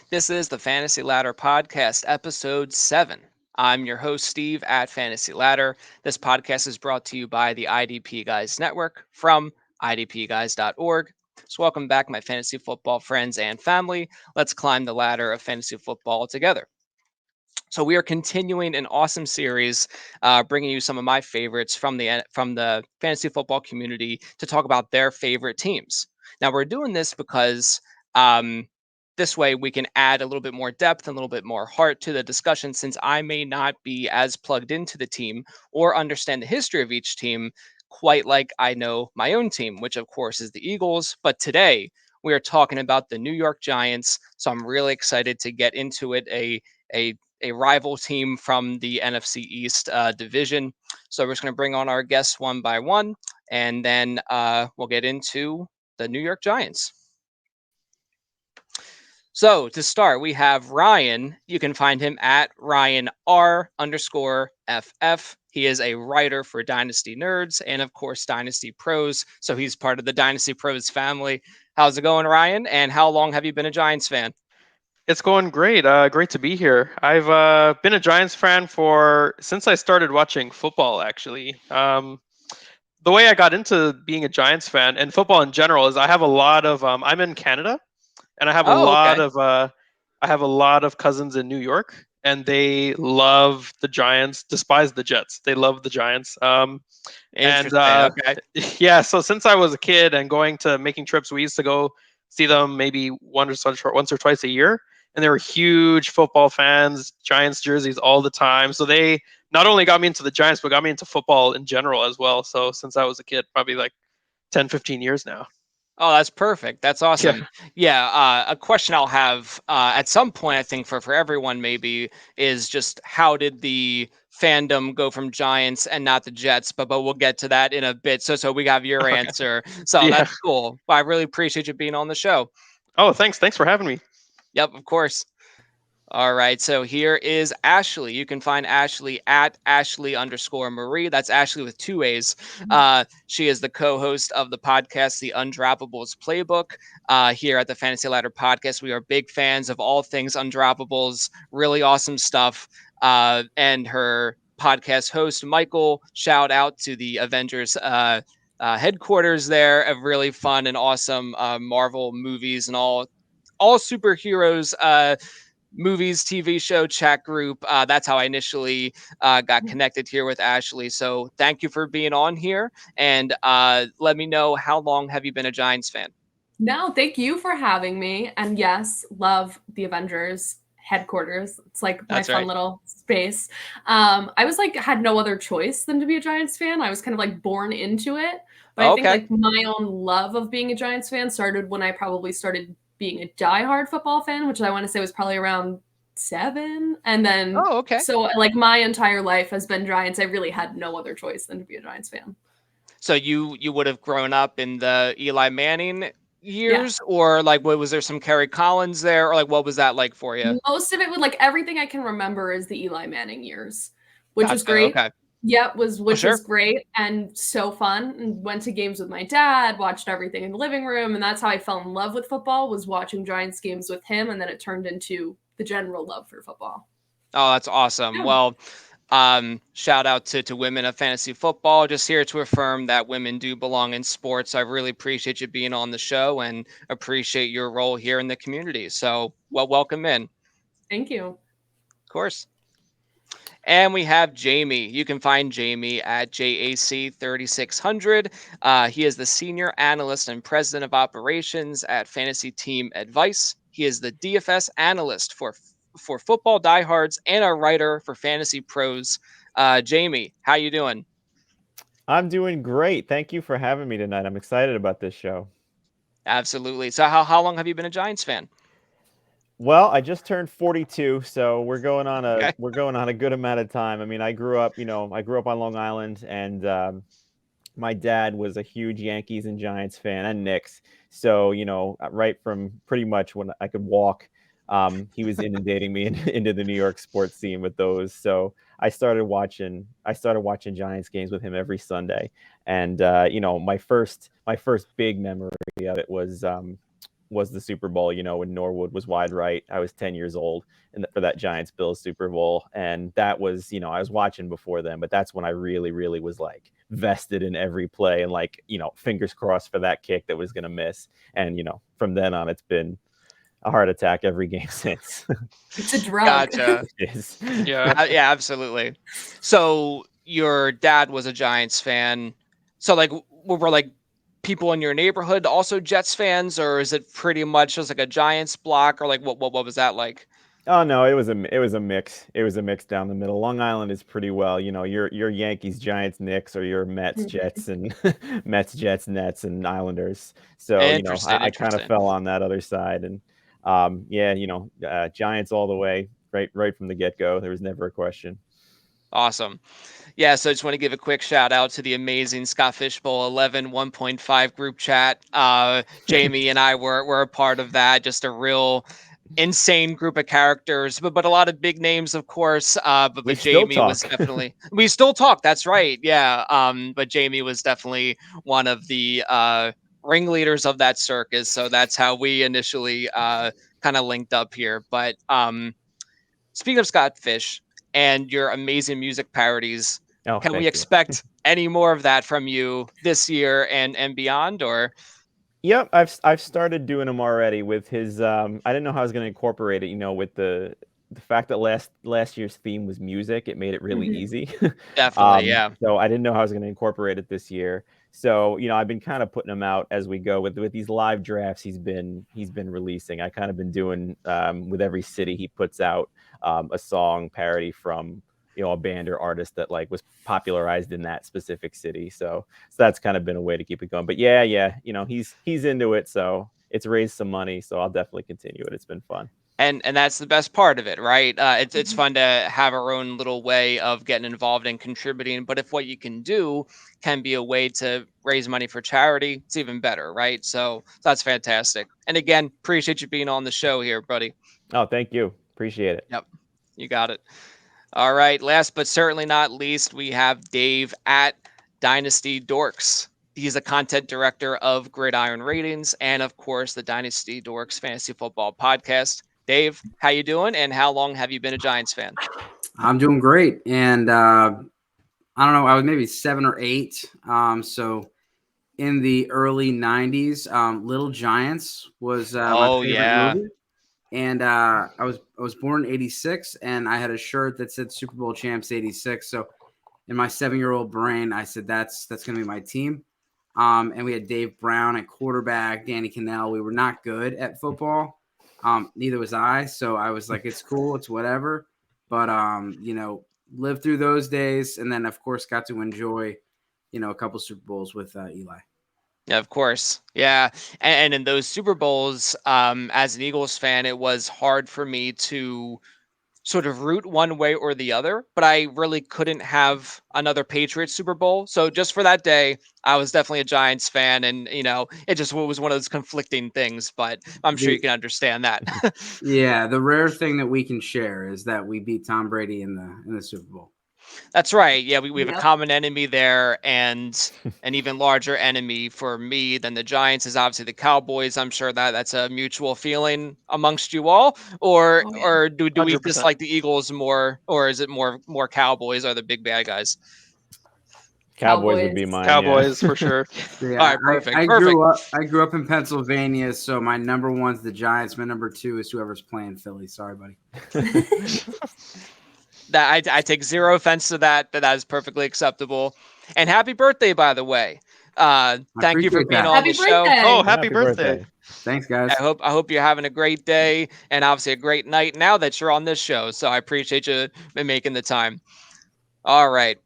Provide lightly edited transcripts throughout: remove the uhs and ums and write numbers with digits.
This is the Fantasy Ladder Podcast, episode 7. I'm your host, Steve at Fantasy Ladder. This podcast is brought to you by the IDP Guys Network from idpguys.org. So, welcome back, my fantasy football friends and family. Let's climb the ladder of fantasy football together. So we are continuing an awesome series, bringing you some of my favorites from the fantasy football community to talk about their favorite teams. Now we're doing this because this way we can add a little bit more depth and a little bit more heart to the discussion. Since I may not be as plugged into the team or understand the history of each team quite like I know my own team, which of course is the Eagles. But today we are talking about the New York Giants, so I'm really excited to get into it. A a rival team from the NFC East division. So we're just going to bring on our guests one by one, and then we'll get into the New York Giants. So to start, we have Ryan. You can find him at Ryan R underscore FF. He is a writer for Dynasty Nerds and, of course, Dynasty Pros. So he's part of the Dynasty Pros family. How's it going, Ryan? And how long have you been a Giants fan? It's going great. Great to be here. I've been a Giants fan for since I started watching football. Actually, the way I got into being a Giants fan and football in general is I have a lot of. I'm in Canada, and Oh, okay. I have a lot of cousins in New York, and they love the Giants, despise the Jets. They love the Giants. And Interesting. Okay. yeah, so since I was a kid and going to making trips, we used to go see them maybe once or twice a year. And they were huge football fans, Giants jerseys all the time. So they not only got me into the Giants, but got me into football in general as well. So since I was a kid, probably like 10, 15 years now. Oh, that's perfect. That's Yeah. awesome. Yeah, a question I'll have at some point, I think for everyone maybe, is just how did the fandom go from Giants and not the Jets? But we'll get to that in a bit. So we have your Okay. answer. So Yeah. that's cool. I really appreciate you being on the show. Oh, thanks. Thanks for having me. Yep, of course. All right, so here is Ashley. You can find Ashley at Ashley underscore Marie. That's Ashley with two A's. She is the co host of the podcast, The Undroppables Playbook, here at the Fantasy Ladder Podcast. We are big fans of all things Undroppables, really awesome stuff. And her podcast host, Michael, shout out to the Avengers. Headquarters there of really fun and awesome Marvel movies and all superheroes movies, TV show, chat group. That's how I initially got connected here with Ashley. So thank you for being on here, and let me know, how long have you been a Giants fan? No, thank you for having me. And yes, love the Avengers headquarters. It's like my That's fun right. little space. I was like had no other choice than to be a Giants fan. I was kind of like born into it. But I think Okay. like my own love of being a Giants fan started when I probably started being a diehard football fan, which I want to say was probably around 7. And then Oh, okay. so like my entire life has been Giants. I really had no other choice than to be a Giants fan. So you would have grown up in the Eli Manning Yeah. years, or like what was there some Kerry Collins there, or like what was that like for you? Most of it would like everything I can remember is the Eli Manning years, which was Gotcha. great. Okay. Yeah, Oh, which was sure. great and so fun. And went to games with my dad, watched everything in the living room, and that's how I fell in love with football was watching Giants games with him, and then it turned into the general love for football. Oh, that's awesome. Yeah. Well, shout out to women of fantasy football. Just here to affirm that women do belong in sports. I really appreciate you being on the show and appreciate your role here in the community. So, well, welcome in, of Thank you. course. And we have Jamie. You can find Jamie at JAC3600. He is the senior analyst and president of operations at Fantasy Team Advice. He is the DFS analyst for football diehards and a writer for Fantasy Pros. Jamie, how you doing? I'm doing great. Thank you for having me tonight. I'm excited about this show. Absolutely. So, how long have you been a Giants fan? Well, I just turned 42, so Okay. we're going on a good amount of time. I mean, I grew up on Long Island, and my dad was a huge Yankees and Giants fan, and Knicks. So, right from pretty much when I could walk, he was inundating me into the New York sports scene with those. So I started watching Giants games with him every Sunday. And my first big memory of it was was the Super Bowl, when Norwood was wide right. I was 10 years old for that Giants Bills Super Bowl. And that was, I was watching before then, but that's when I really, really was like vested in every play and like, fingers crossed for that kick that was going to miss. And, from then on, it's been a heart attack every game since. It's a drug. Gotcha. It is. Yeah. Yeah, absolutely. So your dad was a Giants fan. So like, were like people in your neighborhood also Jets fans, or is it pretty much just like a Giants block, or like what was that like? Oh no, it was a mix. It was a mix down the middle. Long Island is pretty well, your Yankees, Giants, Knicks, or your Mets, Jets, and Mets, Jets, Nets, and Islanders. So Interesting, I kind of interesting. fell on that other side, and yeah, Giants all the way, right from the get go. There was never a question. Awesome. Yeah, so I just want to give a quick shout out to the amazing Scott Fishbowl 11 1.5 group chat. Jamie and I were a part of that. Just a real insane group of characters, but a lot of big names, of course. We But still Jamie was talk. definitely we still talk. That's right. Yeah. But Jamie was definitely one of the ringleaders of that circus. So that's how we initially kind of linked up here. But speaking of Scott Fish and your amazing music parodies, Oh, can we thank you. expect any more of that from you this year and beyond? Or Yep, I've started doing them already with his. I didn't know how I was going to incorporate it. With the fact that last year's theme was music, it made it really Mhm. easy. definitely, yeah. So I didn't know how I was going to incorporate it this year. So I've been kind of putting them out as we go with these live drafts he's been releasing. I kind of been doing with every city he puts out a song parody from a band or artist that like was popularized in that specific city. So that's kind of been a way to keep it going. But yeah, he's into it, so it's raised some money. So I'll definitely continue it. It's been fun. And that's the best part of it, right? It's Mhm. fun to have our own little way of getting involved and contributing. But if what you can do can be a way to raise money for charity, it's even better, right? So that's fantastic. And again, appreciate you being on the show here, buddy. Oh, thank you. Appreciate it. Yep, you got it. All right. Last but certainly not least, we have Dave at Dynasty Dorks. He's a content director of Gridiron Ratings and, of course, the Dynasty Dorks Fantasy Football Podcast. Dave, how you doing? And how long have you been a Giants fan? I'm doing great, and I don't know. I was maybe 7 or 8. So in the early '90s, Little Giants was my Oh favorite yeah, movie, and I was born in '86, and I had a shirt that said Super Bowl champs '86. So in my 7-year-old brain, I said that's going to be my team. And we had Dave Brown at quarterback, Danny Cannell. We were not good at football. Neither was I. So I was like, it's cool, it's whatever. But lived through those days, and then of course got to enjoy, a couple Super Bowls with Eli. yeah, of course, yeah. And in those Super Bowls, as an Eagles fan, it was hard for me to sort of root one way or the other, but I really couldn't have another Patriots Super Bowl. So just for that day, I was definitely a Giants fan, and it just was one of those conflicting things. But I'm sure you The can understand that. Yeah, the rare thing that we can share is that we beat Tom Brady in the Super Bowl. That's right. Yeah, we have a Yep. common enemy there, and an even larger enemy for me than the Giants is obviously the Cowboys. I'm sure that that's a mutual feeling amongst you all, or Oh, yeah. or do we 100%. dislike the Eagles more, or is it more Cowboys are the big bad guys? Cowboys would Cowboys. be mine. Yeah. Cowboys for sure. Yeah, All right, perfect, I perfect. grew up in Pennsylvania, so my number one's the Giants. My number 2 is whoever's playing Philly. Sorry, buddy. That I take zero offense to that. That is perfectly acceptable. And happy birthday, by the way. I Thank you for appreciate being that. on the Happy show. birthday. Oh, Yeah, happy birthday. Thanks, guys. I hope you're having a great day and obviously a great night now that you're on this show. So I appreciate you making the time. All right.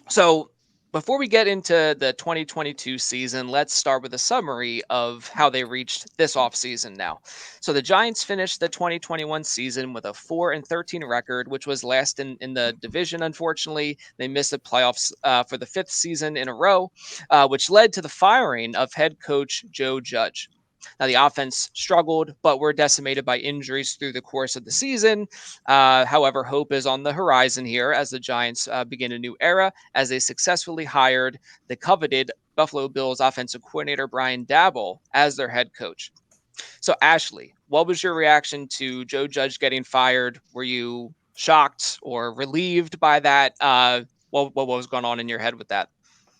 So before we get into the 2022 season, let's start with a summary of how they reached this offseason now. So the Giants finished the 2021 season with a 4-13 record, which was last in the division, unfortunately. They missed the playoffs for the 5th season in a row, which led to the firing of head coach Joe Judge. Now, the offense struggled, but were decimated by injuries through the course of the season. However, hope is on the horizon here as the Giants begin a new era as they successfully hired the coveted Buffalo Bills offensive coordinator Brian Dabble as their head coach. So Ashley, what was your reaction to Joe Judge getting fired? Were you shocked or relieved by that? What was going on in your head with that?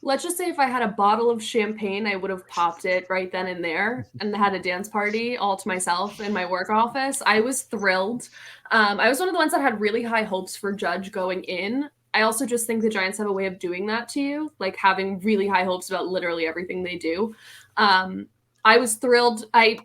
Let's just say if I had a bottle of champagne, I would have popped it right then and there and had a dance party all to myself in my work office. I was thrilled. I was one of the ones that had really high hopes for Judge going in. I also just think the Giants have a way of doing that to you, like having really high hopes about literally everything they do. I was thrilled. I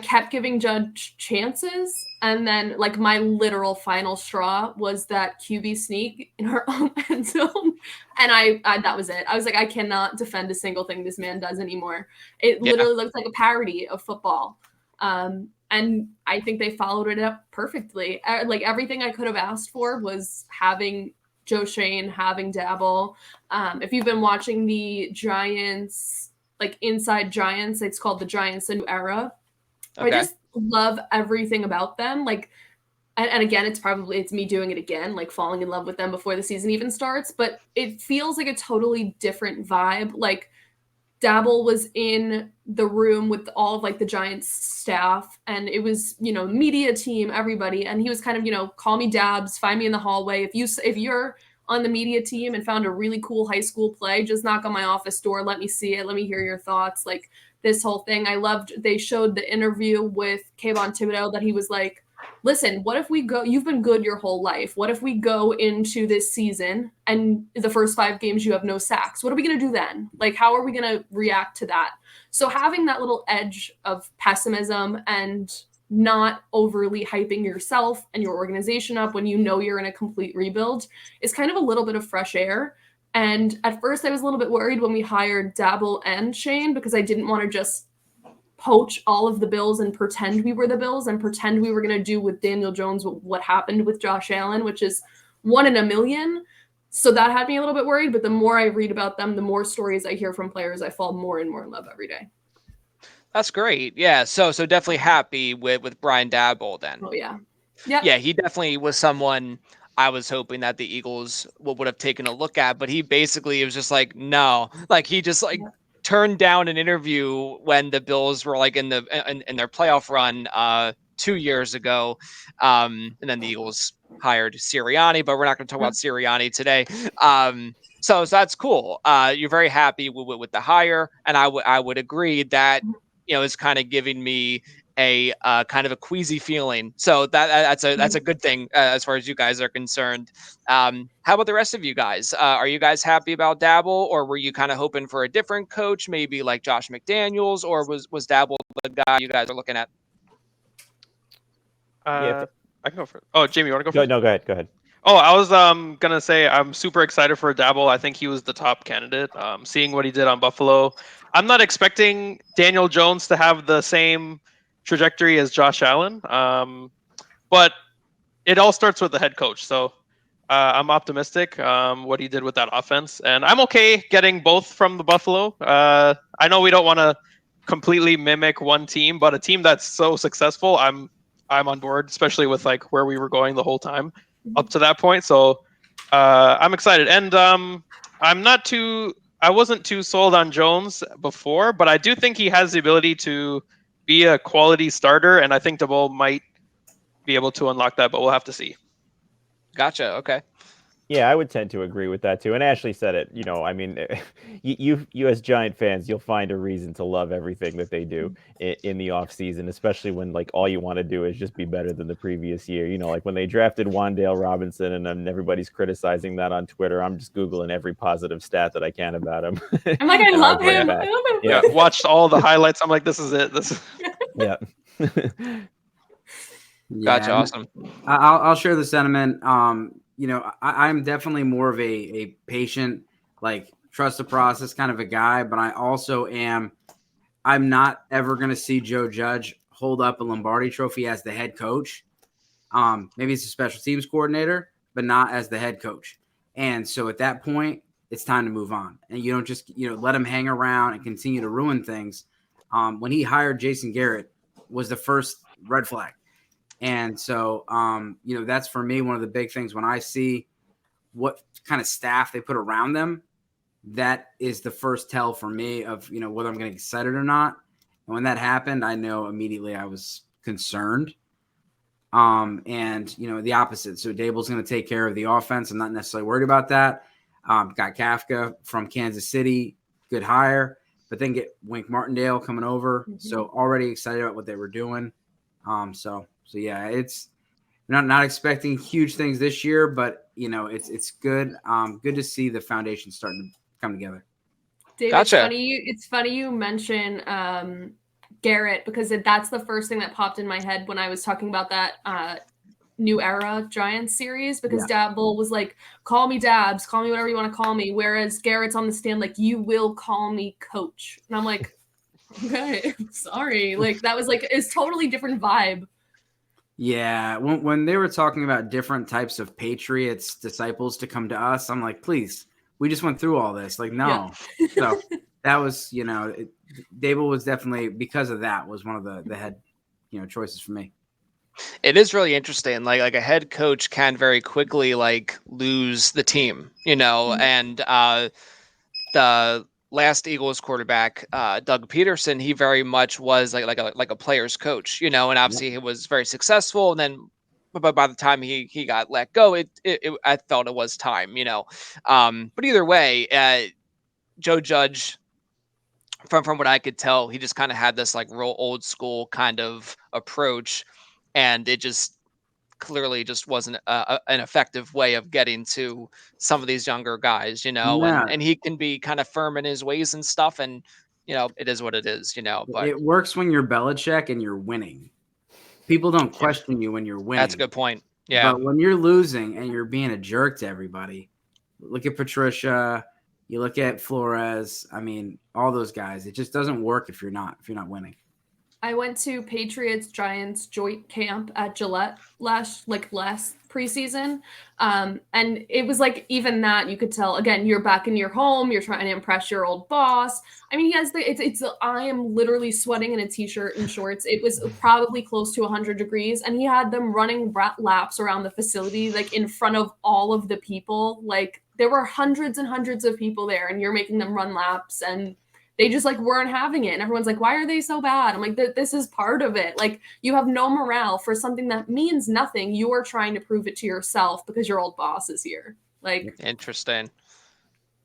kept giving Judge chances, and then like my literal final straw was that QB sneak in her own end zone, and I that was it. I was like, I cannot defend a single thing this man does anymore. It Yeah. literally looks like a parody of football, and I think they followed it up perfectly. Like everything I could have asked for was having Joe Shane, having Dabble. If you've been watching the Giants, like Inside Giants, it's called the Giants: A New Era. I Okay. just love everything about them. Like, and again, it's me doing it again, like falling in love with them before the season even starts. But it feels like a totally different vibe. Like Dabble was in the room with all of like the Giants staff, and it was, you know, media team, everybody, and he was kind of, you know, call me Dabs, find me in the hallway. If you're on the media team and found a really cool high school play, just knock on my office door, let me see it, let me hear your thoughts. Like this whole thing. I loved they showed the interview with Kayvon Thibodeau that he was like, listen, what if we go, you've been good your whole life. What if we go into this season and the first 5 games you have no sacks? What are we going to do then? Like, how are we going to react to that? So having that little edge of pessimism and not overly hyping yourself and your organization up when you know you're in a complete rebuild is kind of a little bit of fresh air. And at first I was a little bit worried when we hired Dabble and Shane, because I didn't want to just poach all of the Bills and pretend we were the Bills and pretend we were going to do with Daniel Jones what happened with Josh Allen, which is 1 in a million. So that had me a little bit worried. But the more I read about them, the more stories I hear from players, I fall more and more in love every day. That's great. Yeah. So definitely happy with Brian Dabble then. Oh yeah. Yep. Yeah, he definitely was someone I was hoping that the Eagles would have taken a look at, but he basically was just like, no. Like he just like turned down an interview when the Bills were like in their playoff run 2 years ago. And then the Eagles hired Sirianni, but we're not going to talk about Sirianni today. So that's cool. You're very happy with the hire, and I would agree that, you know, it's kind of giving me a kind of a queasy feeling. So that's a good thing as far as you guys are concerned. How about the rest of you guys? Are you guys happy about Dabble, or were you kind of hoping for a different coach, maybe like Josh McDaniels, or was Dabble the guy you guys are looking at? I can go first. Oh, Jamie, you want to go first? No, go ahead. Oh, I was gonna say I'm super excited for Dabble. I think he was the top candidate. Seeing what he did on Buffalo, I'm not expecting Daniel Jones to have the same trajectory as Josh Allen. But it all starts with the head coach. So I'm optimistic what he did with that offense, and I'm okay getting both from the Buffalo. I know we don't want to completely mimic one team, but a team that's so successful, I'm on board, especially with like where we were going the whole time up to that point. So I'm excited, and I wasn't too sold on Jones before, but I do think he has the ability to be a quality starter, and I think DeVol might be able to unlock that, but we'll have to see. Gotcha. Okay. Yeah, I would tend to agree with that too. And Ashley said it. You know, I mean, you as Giant fans, you'll find a reason to love everything that they do in the off season, especially when like all you want to do is just be better than the previous year. You know, like when they drafted Wan'Dale Robinson, and then everybody's criticizing that on Twitter. I'm just googling every positive stat that I can about him. I'm like, I love him. I love him. Yeah, watched all the highlights. I'm like, this is it. Yeah. Gotcha. Awesome. I'll share the sentiment. You know, I'm definitely more of a patient, like trust the process kind of a guy, but I also I'm not ever going to see Joe Judge hold up a Lombardi trophy as the head coach. Maybe it's a special teams coordinator, but not as the head coach. And so at that point, it's time to move on. And you don't just, you know, let him hang around and continue to ruin things. When he hired Jason Garrett was the first red flag. And so, you know, that's for me one of the big things when I see what kind of staff they put around them. That is the first tell for me of, you know, whether I'm going to get excited or not. And when that happened, I know immediately I was concerned. And the opposite. So Dable's going to take care of the offense. I'm not necessarily worried about that. Got Kafka from Kansas City, good hire, but then get Wink Martindale coming over. Mm-hmm. So already excited about what they were doing. So yeah, it's not expecting huge things this year, but it's good. Good to see the foundation starting to come together. Dave, Gotcha. It's funny you mention Garrett, because that's the first thing that popped in my head when I was talking about that New Era Giants series, because Dabble was like, call me Dabs, call me whatever you want to call me, whereas Garrett's on the stand like, you will call me coach. And I'm like, okay, sorry. Like, that was like, it's totally different vibe. Yeah, when they were talking about different types of Patriots disciples to come to us, I'm like, please, we just went through all this. Like, no. Yeah. So that was, Dable was definitely, because of that, was one of the head, choices for me. It is really interesting. Like a head coach can very quickly lose the team, Mm-hmm. and the last Eagles quarterback, Doug Peterson, he very much was like a player's coach, and obviously he was very successful. And then, but by the time he got let go, I felt it was time, But either way, Joe Judge, from what I could tell, he just kind of had this real old school kind of approach, and it just clearly just wasn't an effective way of getting to some of these younger guys, Yeah. and he can be kind of firm in his ways and stuff, and it is what it is, but It works when you're Belichick and you're winning. People don't question you when you're winning. that's a good point. Yeah. But when you're losing and you're being a jerk to everybody, look at Patricia, you look at Flores, I mean, all those guys, it just doesn't work if you're not winning. I went to Patriots Giants joint camp at Gillette last preseason. And it was like, even that you could tell, again, you're back in your home, you're trying to impress your old boss. I mean, he has I am literally sweating in a t-shirt and shorts. It was probably close to 100 degrees. And he had them running laps around the facility, like in front of all of the people. Like, there were hundreds and hundreds of people there, and you're making them run laps, and they just weren't having it. And everyone's like, why are they so bad? I'm like, this is part of it. Like, you have no morale for something that means nothing. You are trying to prove it to yourself because your old boss is here. Like, interesting.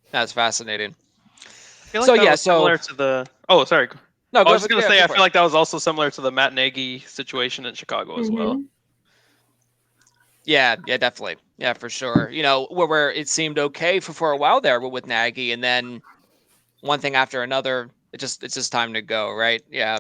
That's fascinating. I feel like that was similar to the. Oh, sorry. No, I was just going to say, I feel like that was also similar to the Matt Nagy situation in Chicago as well. Yeah, definitely. Yeah, for sure. Where it seemed okay for a while there with Nagy, and then one thing after another, it's just time to go, right? Yeah.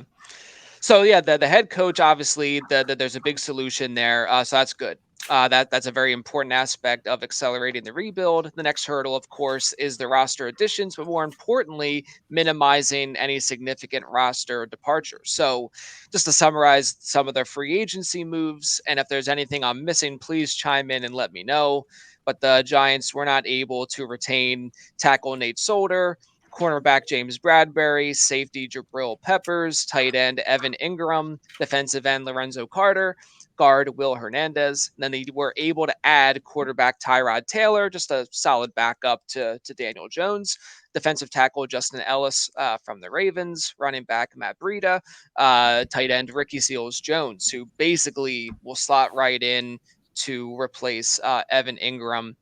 So yeah, the head coach, obviously, there's a big solution there, so that's good. That's a very important aspect of accelerating the rebuild. The next hurdle, of course, is the roster additions, but more importantly, minimizing any significant roster departures. So, just to summarize some of the free agency moves, and if there's anything I'm missing, please chime in and let me know. But the Giants were not able to retain tackle Nate Solder, cornerback James Bradbury, safety Jabril Peppers, tight end Evan Ingram, defensive end Lorenzo Carter, guard Will Hernandez. And then they were able to add quarterback Tyrod Taylor, just a solid backup to Daniel Jones, defensive tackle Justin Ellis from the Ravens, running back Matt Breida, tight end Ricky Seals-Jones, who basically will slot right in to replace Evan Ingram.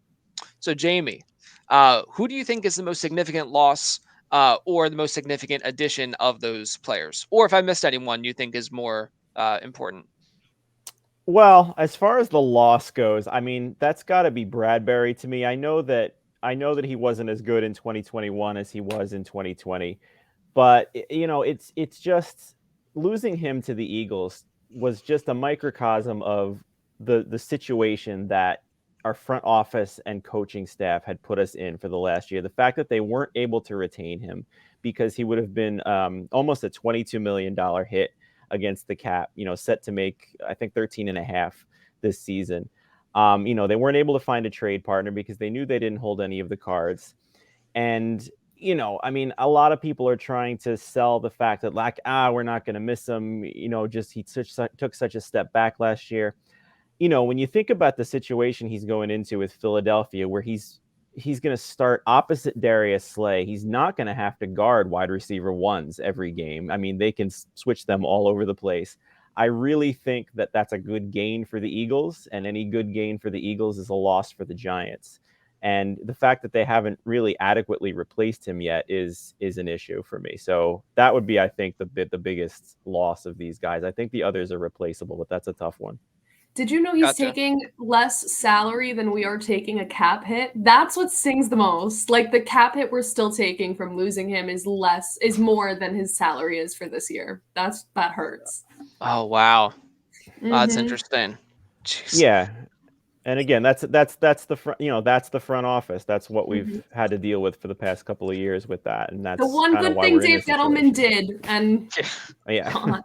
So, Jamie, who do you think is the most significant loss or the most significant addition of those players? Or if I missed anyone you think is more important? Well, as far as the loss goes, I mean, that's got to be Bradbury to me. I know that he wasn't as good in 2021 as he was in 2020, but it's just losing him to the Eagles was just a microcosm of the situation that our front office and coaching staff had put us in for the last year. The fact that they weren't able to retain him because he would have been almost a $22 million hit against the cap, set to make, I think, 13 and a half this season. They weren't able to find a trade partner because they knew they didn't hold any of the cards. And, I mean, a lot of people are trying to sell the fact that we're not going to miss him. Just he took such a step back last year. When you think about the situation he's going into with Philadelphia, where he's he's going to start opposite Darius Slay. He's not going to have to guard wide receiver ones every game. I mean, they can switch them all over the place. I really think that that's a good gain for the Eagles, and any good gain for the Eagles is a loss for the Giants. And the fact that they haven't really adequately replaced him yet is an issue for me. So that would be, I think, the biggest loss of these guys. I think the others are replaceable, but that's a tough one. Did you know he's Gotcha. taking less salary than we are taking a cap hit? That's what stings the most. Like the cap hit we're still taking from losing him is more than his salary is for this year. That hurts. Oh wow, that's Mhm. interesting. Jeez. Yeah. And again, that's the front, that's the front office. That's what we've had to deal with for the past couple of years with that, and that's The one kind of good why thing we're in Dave this Gettleman situation. did, and Yeah.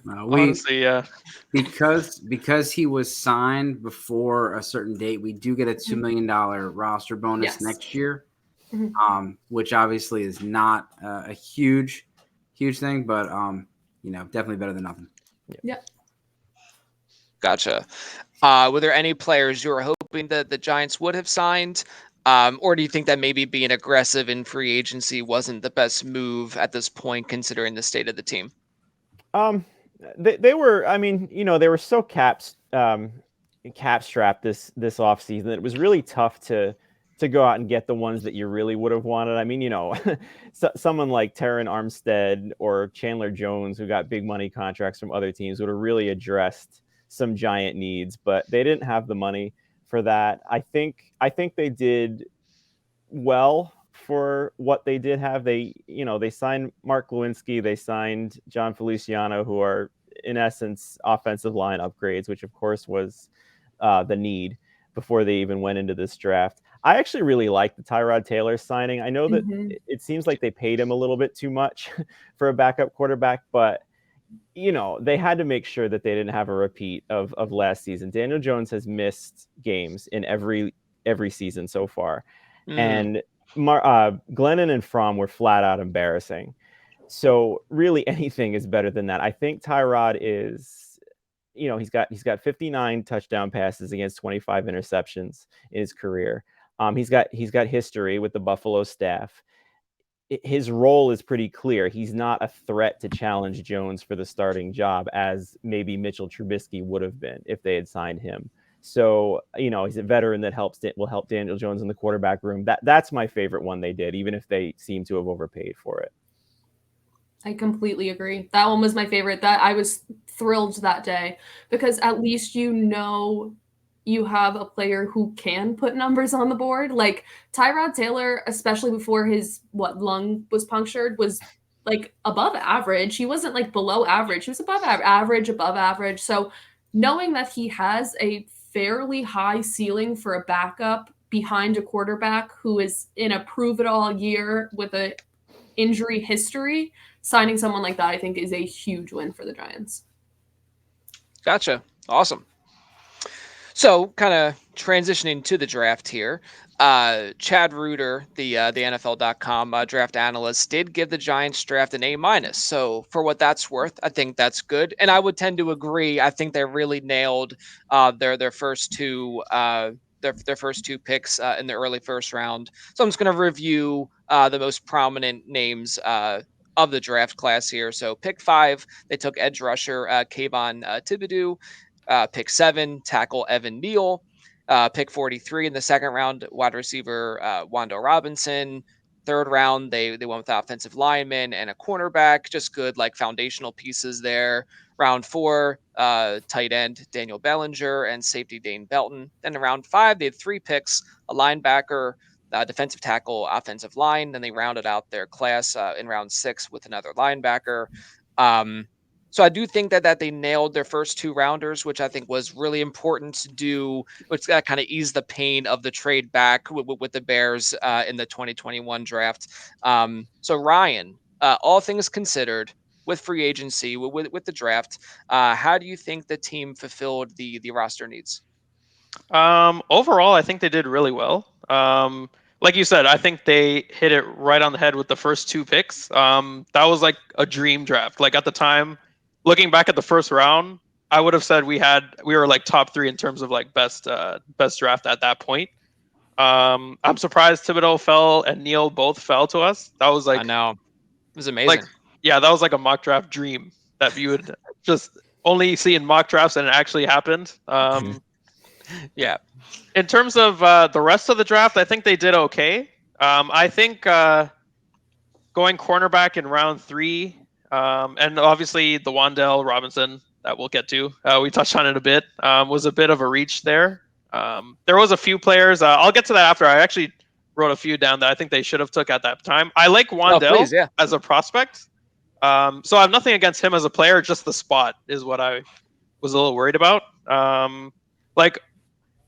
We Honestly, yeah. because he was signed before a certain date, we do get a $2 million roster bonus Yes. next year, Mhm. which obviously is not a huge thing, but definitely better than nothing. Yeah. Gotcha. Were there any players you were hoping that the Giants would have signed? Or do you think that maybe being aggressive in free agency wasn't the best move at this point, considering the state of the team? They were, I mean, they were so cap strapped this offseason that it was really tough to go out and get the ones that you really would have wanted. I mean, someone like Terran Armstead or Chandler Jones, who got big money contracts from other teams, would have really addressed some Giant needs, but they didn't have the money for that. I think they did well for what they did have. They signed Mark Lewinsky, they signed John Feliciano, who are in essence offensive line upgrades, which of course was the need before they even went into this draft. I actually really like the Tyrod Taylor signing. I know that Mhm. it seems like they paid him a little bit too much for a backup quarterback, but they had to make sure that they didn't have a repeat of last season. Daniel Jones has missed games in every season so far. And Glennon and Fromm were flat out embarrassing. So really anything is better than that. I think Tyrod is, he's got 59 touchdown passes against 25 interceptions in his career. He's got history with the Buffalo staff. His role is pretty clear. He's not a threat to challenge Jones for the starting job, as maybe Mitchell Trubisky would have been if they had signed him. So, he's a veteran that will help Daniel Jones in the quarterback room. That's my favorite one they did, even if they seem to have overpaid for it. I completely agree. That one was my favorite. That I was thrilled that day because at least you have a player who can put numbers on the board. Like Tyrod Taylor, especially before his lung was punctured, was like above average. He wasn't like below average. He was above above average. So knowing that he has a fairly high ceiling for a backup behind a quarterback who is in a prove it all year with a injury history, signing someone like that I think is a huge win for the Giants. Gotcha. Awesome. So, kind of transitioning to the draft here, Chad Reuter, the NFL.com draft analyst, did give the Giants draft an A-. So, for what that's worth, I think that's good, and I would tend to agree. I think they really nailed their first two their first two picks in the early first round. So, I'm just going to review the most prominent names of the draft class here. So, pick 5, they took edge rusher Kayvon Thibodeau. Pick 7, tackle Evan Neal. Pick 43 in the second round, wide receiver Wando Robinson. Third round, they went with offensive lineman and a cornerback, just good like foundational pieces there. Round 4, tight end Daniel Bellinger and safety Dane Belton. Then in round 5, they had 3 picks, a linebacker, defensive tackle, offensive line. Then they rounded out their class in round 6 with another linebacker. So I do think that they nailed their first 2 rounders, which I think was really important to do, which kind of ease the pain of the trade back with the Bears in the 2021 draft. So Ryan, all things considered, with free agency, with the draft, how do you think the team fulfilled the roster needs? Overall, I think they did really well. Like you said, I think they hit it right on the head with the first 2 picks. That was like a dream draft. Like at the time, looking back at the first round, I would have said we were like top 3 in terms of like best draft at that point. I'm surprised Thibodeau fell and Neil both fell to us. That was I like know. It was like amazing. yeah, that was like a mock draft dream that you would just only see in mock drafts, and it actually happened. Yeah. In terms of the rest of the draft, I think they did okay. I think going cornerback in round 3, and obviously the Wandale Robinson that we'll get to, we touched on it a bit, was a bit of a reach there. There was a few players. I'll get to that after. I actually wrote a few down that I think they should have took at that time. I like Oh, Wandale please, yeah. as a prospect. So I have nothing against him as a player. Just the spot is what I was a little worried about. Like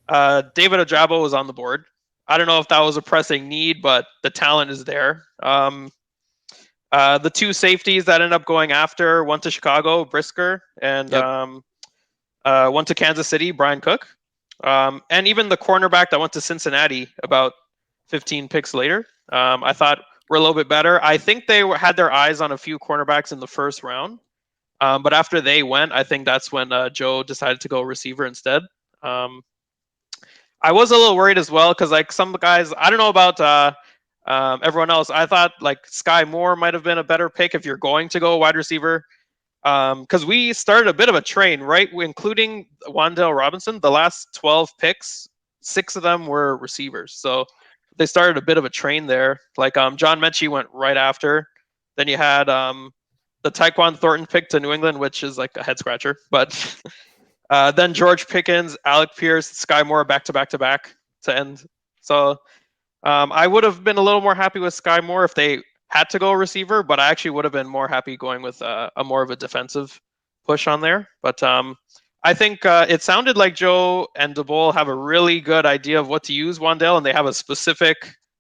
David Ojabo was on the board. I don't know if that was a pressing need, but the talent is there. The two safeties that ended up going after, one to Chicago, Brisker, and Yep. one to Kansas City, Brian Cook. And even the cornerback that went to Cincinnati about 15 picks later, I thought were a little bit better. I think they had their eyes on a few cornerbacks in the first round. But after they went, I think that's when Joe decided to go receiver instead. I was a little worried as well because like some guys, I don't know about everyone else. I thought like Sky Moore might have been a better pick if you're going to go wide receiver. Because we started a bit of a train, right? Including Wandale Robinson, the last 12 picks, 6 of them were receivers. So they started a bit of a train there. Like John Mechie went right after. Then you had the Tyquan Thornton pick to New England, which is like a head scratcher. But then George Pickens, Alec Pierce, Sky Moore back to back to back to end. So I would have been a little more happy with Sky Moore if they had to go receiver, but I actually would have been more happy going with a more of a defensive push on there. But I think it sounded like Joe and DeBoll have a really good idea of what to use Wandale, and they have a specific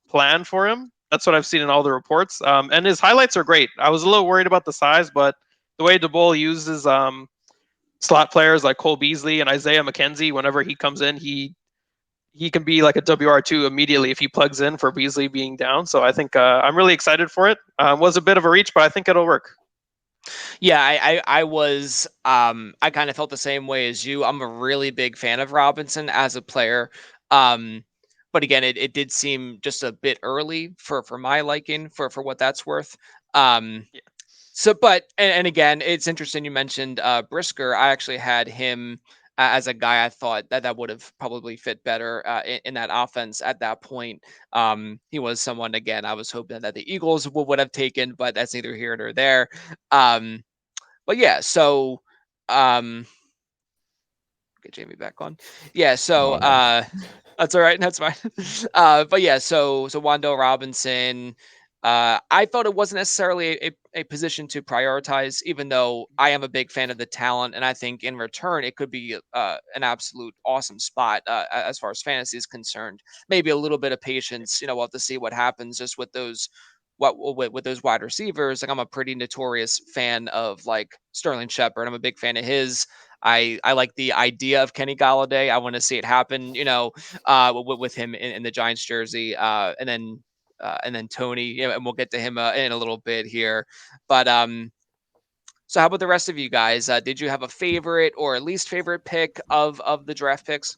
plan for him. That's what I've seen in all the reports. And his highlights are great. I was a little worried about the size, but the way DeBoll uses slot players like Cole Beasley and Isaiah McKenzie, whenever he comes in, he can be like a WR2 immediately if he plugs in for Beasley being down. So I think I'm really excited for it. Was a bit of a reach, but I think it'll work. Yeah, I was I kind of felt the same way as you. I'm a really big fan of Robinson as a player. But again, it did seem just a bit early for my liking for what that's worth. Yeah. So, but and again, it's interesting you mentioned Brisker. I actually had him as a guy I thought that would have probably fit better in that offense at that point. He was someone again I was hoping that the Eagles would have taken, but that's neither here nor there. Um, but yeah, so um, get Jamie back on. Yeah, so Oh, no. that's all right. That's fine. But yeah, so Wando Robinson. I thought it wasn't necessarily a position to prioritize, even though I am a big fan of the talent, and I think in return it could be an absolute awesome spot as far as fantasy is concerned. Maybe a little bit of patience, we'll have to see what happens just with those with those wide receivers. Like I'm a pretty notorious fan of like Sterling Shepard. I'm a big fan of his. I like the idea of Kenny Galladay. I want to see it happen, with him in the Giants jersey, and then Tony, and we'll get to him in a little bit here. But so how about the rest of you guys? Did you have a favorite or least favorite pick of the draft picks?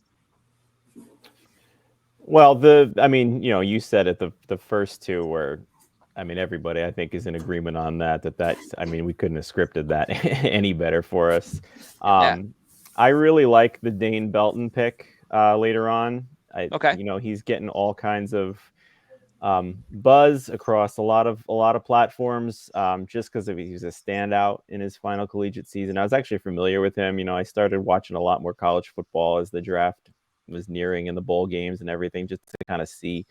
Well, I mean, you said it, the first two were, I mean, everybody I think is in agreement on that's, I mean, we couldn't have scripted that any better for us. Yeah. I really like the Dane Belton pick later on. Okay. He's getting all kinds of buzz across a lot of platforms, just because he's a standout in his final collegiate season. I was actually familiar with him. I started watching a lot more college football as the draft was nearing in the bowl games and everything, just to kind of see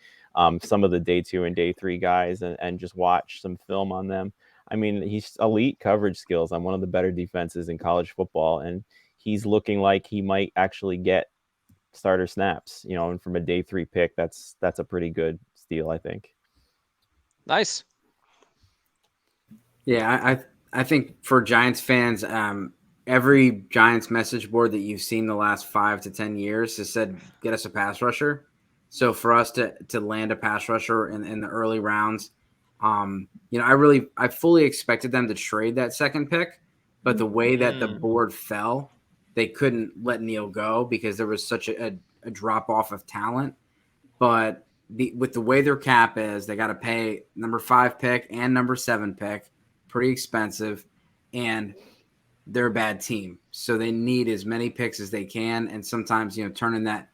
some of the day 2 and day 3 guys and just watch some film on them. I mean, he's elite coverage skills on one of the better defenses in college football, and he's looking like he might actually get starter snaps, and from a day 3 pick, that's a pretty good steal, I think. Nice. Yeah, I think for Giants fans, every Giants message board that you've seen the last 5 to 10 years has said, get us a pass rusher. So for us to land a pass rusher in the early rounds, I fully expected them to trade that second pick, but the way that the board fell, they couldn't let Neil go because there was such a drop off of talent. but with the way their cap is, they got to pay number 5 pick and number 7 pick, pretty expensive, and they're a bad team, so they need as many picks as they can, and sometimes turning that,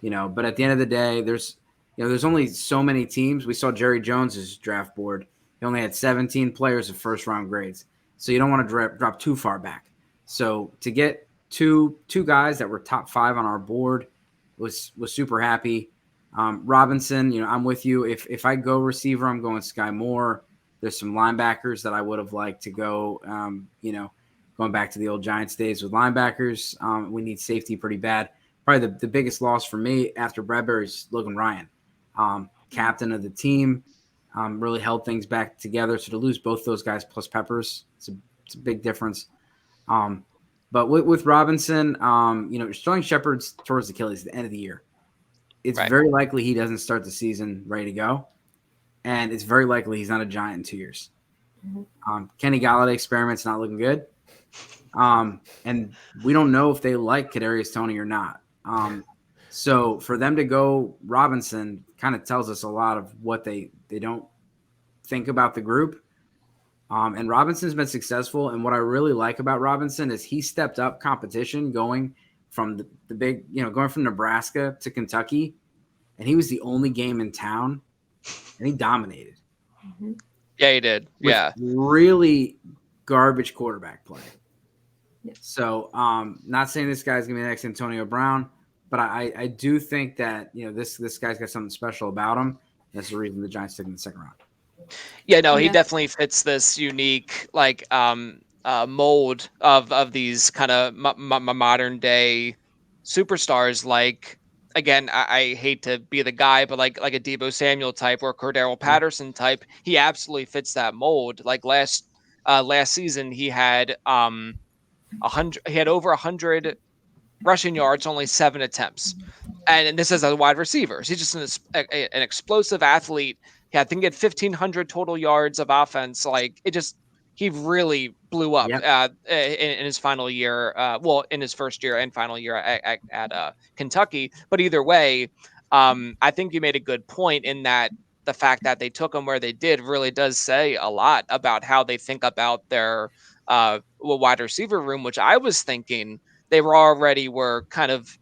But at the end of the day, there's only so many teams. We saw Jerry Jones's draft board; he only had 17 players of first round grades, so you don't want to drop too far back. So to get two guys that were top 5 on our board was super happy. Robinson, I'm with you. If I go receiver, I'm going Sky Moore. There's some linebackers that I would have liked to go, going back to the old Giants days with linebackers. We need safety pretty bad. Probably the biggest loss for me after Bradbury is Logan Ryan, captain of the team, really held things back together. So to lose both those guys plus Peppers, it's a big difference. But with Robinson, Sterling Shepard's towards Achilles at the end of the year. It's very likely he doesn't start the season ready to go, and it's very likely he's not a Giant in 2 years. Kenny Galladay experiment's not looking good, and we don't know if they like Kadarius Toney or not. So for them to go Robinson kind of tells us a lot of what they don't think about the group. And Robinson's been successful, and what I really like about Robinson is he stepped up competition going from the big, going from Nebraska to Kentucky, and he was the only game in town, and he dominated. Yeah, he did. Yeah. Really garbage quarterback play. Yeah. So, not saying this guy's going to be the next Antonio Brown, but I do think that, this guy's got something special about him. That's the reason the Giants took him in the second round. Yeah, no, he definitely fits this unique, mold of these kind of modern day superstars. Like, again, I hate to be the guy, but like a Deebo Samuel type or Cordero Patterson type, he absolutely fits that mold. Like last season, he had 100. He had over 100 rushing yards, only 7 attempts, and this is a wide receiver. So he's just an explosive athlete. Yeah, I think he had 1,500 total yards of offense. Like he really blew up in his final year. In his first year and final year at Kentucky. But either way, I think you made a good point in that the fact that they took him where they did really does say a lot about how they think about their wide receiver room, which I was thinking they were kind of,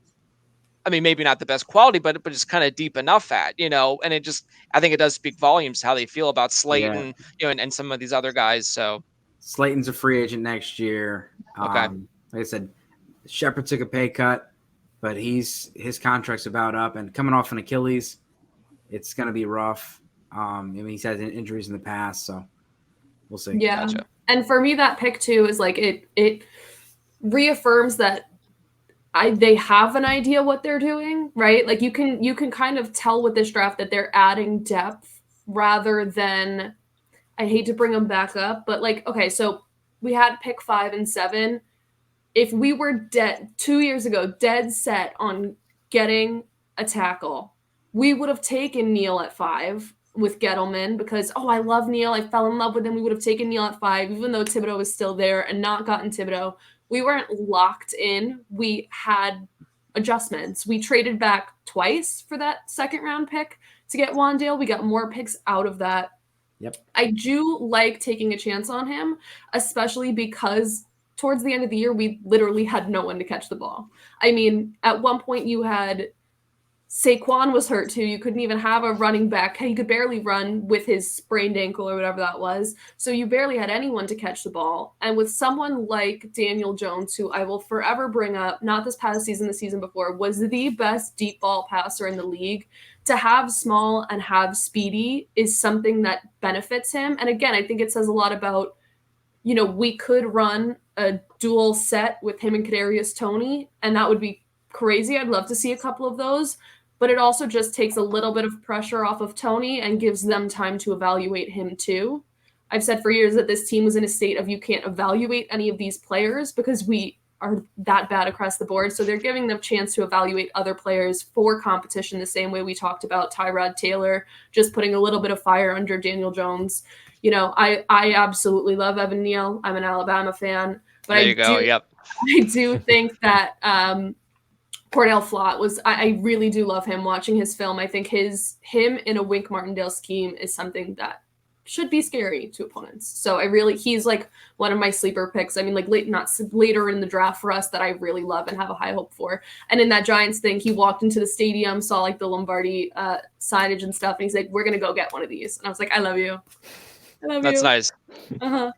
I mean, maybe not the best quality, but just kind of deep enough at, and I think it does speak volumes how they feel about Slayton, and some of these other guys. So Slayton's a free agent next year. Okay. Like I said, Shepard took a pay cut, but his contract's about up, and coming off an Achilles, it's going to be rough. He's had injuries in the past, so we'll see. Yeah. Gotcha. And for me, that pick too is like it reaffirms that they have an idea what they're doing, right? Like you can kind of tell with this draft that they're adding depth rather than, I hate to bring them back up, but like, okay, so we had pick 5 and 7. If we were 2 years ago, dead set on getting a tackle, we would have taken Neal at 5 with Gettleman because, I love Neal. I fell in love with him. We would have taken Neal at 5, even though Thibodeau was still there, and not gotten Thibodeau. We weren't locked in. We had adjustments. We traded back twice for that second round pick to get Wan'Dale. We got more picks out of that. Yep. I do like taking a chance on him, especially because towards the end of the year, we literally had no one to catch the ball. I mean, at one point you had Saquon was hurt too. You couldn't even have a running back. He could barely run with his sprained ankle or whatever that was. So you barely had anyone to catch the ball. And with someone like Daniel Jones, who I will forever bring up, not this past season, the season before, was the best deep ball passer in the league. To have small and have speedy is something that benefits him. And again, I think it says a lot about, we could run a dual set with him and Kadarius Toney, and that would be crazy. I'd love to see a couple of those. But it also just takes a little bit of pressure off of Toney and gives them time to evaluate him too. I've said for years that this team was in a state of you can't evaluate any of these players because we are that bad across the board. So they're giving them a chance to evaluate other players for competition the same way we talked about Tyrod Taylor, just putting a little bit of fire under Daniel Jones. I absolutely love Evan Neal. I'm an Alabama fan. But there you go. Yep. I do think that Cordell Flott was, I really do love him. Watching his film, I think him in a Wink Martindale scheme is something that should be scary to opponents. So he's like one of my sleeper picks. I mean, like not later in the draft for us that I really love and have a high hope for. And in that Giants thing, he walked into the stadium, saw like the Lombardi signage and stuff, and he's like, "We're gonna go get one of these." And I was like, "I love you. I love you." That's nice. Uh-huh.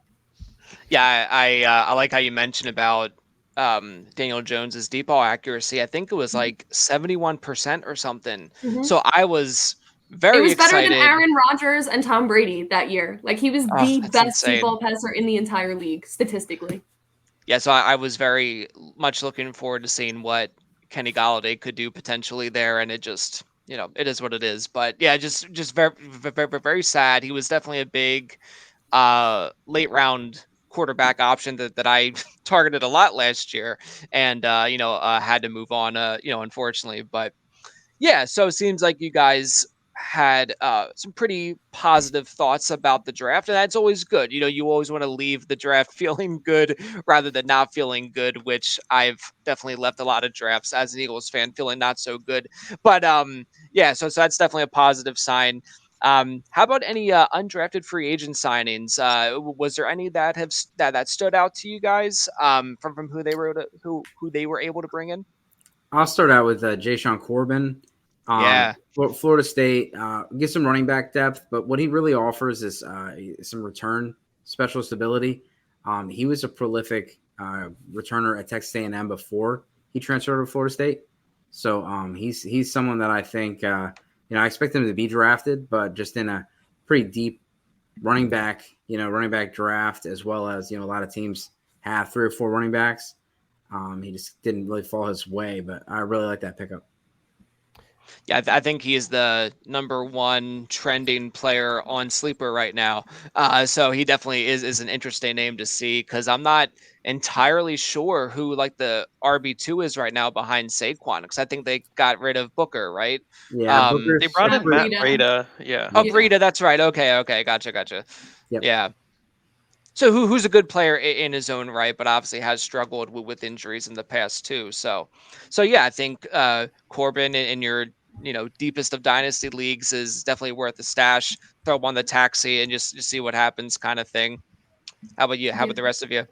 Yeah, I like how you mentioned about Daniel Jones's deep ball accuracy. I think it was like 71% or something. Mhm. So I was It very was better excited. than Aaron Rodgers and Tom Brady that year. Like he was the That's best insane. deep ball passer in the entire league statistically. Yeah, so I was very much looking forward to seeing what Kenny Galladay could do potentially there, and it just, it is what it is. But yeah, just very, very, very sad. He was definitely a big late round quarterback option that I targeted a lot last year, and had to move on, unfortunately. But yeah, so it seems like you guys had some pretty positive thoughts about the draft, and that's always good. You always want to leave the draft feeling good rather than not feeling good, which I've definitely left a lot of drafts as an Eagles fan feeling not so good. But yeah, so that's definitely a positive sign. How about any undrafted free agent signings? Was there any that that stood out to you guys from who they were who they were able to bring in? I'll start out with Jayshon Corbin. Yeah. Florida State get some running back depth, but what he really offers is some return specialist ability. He was a prolific returner at Texas A&M before he transferred to Florida State, so he's someone that I think I expect him to be drafted, but just in a pretty deep running back draft, as well as a lot of teams have 3 or 4 running backs. He just didn't really fall his way, but I really like that pickup. Yeah, I think he is the number one trending player on Sleeper right now. So he definitely is an interesting name to see, because I'm not entirely sure who like the RB2 is right now behind Saquon, because I think they got rid of Booker, right? Yeah, Booker's They brought in Matt Breida. Breida. Yeah. Oh, Yeah. Breida, that's right. Okay, gotcha. Yep. Yeah. So who's a good player in his own right, but obviously has struggled with injuries in the past too. So yeah, I think Corbin in your deepest of dynasty leagues is definitely worth a stash. Throw him on the taxi and just see what happens, kind of thing. How about you? How about the rest of you?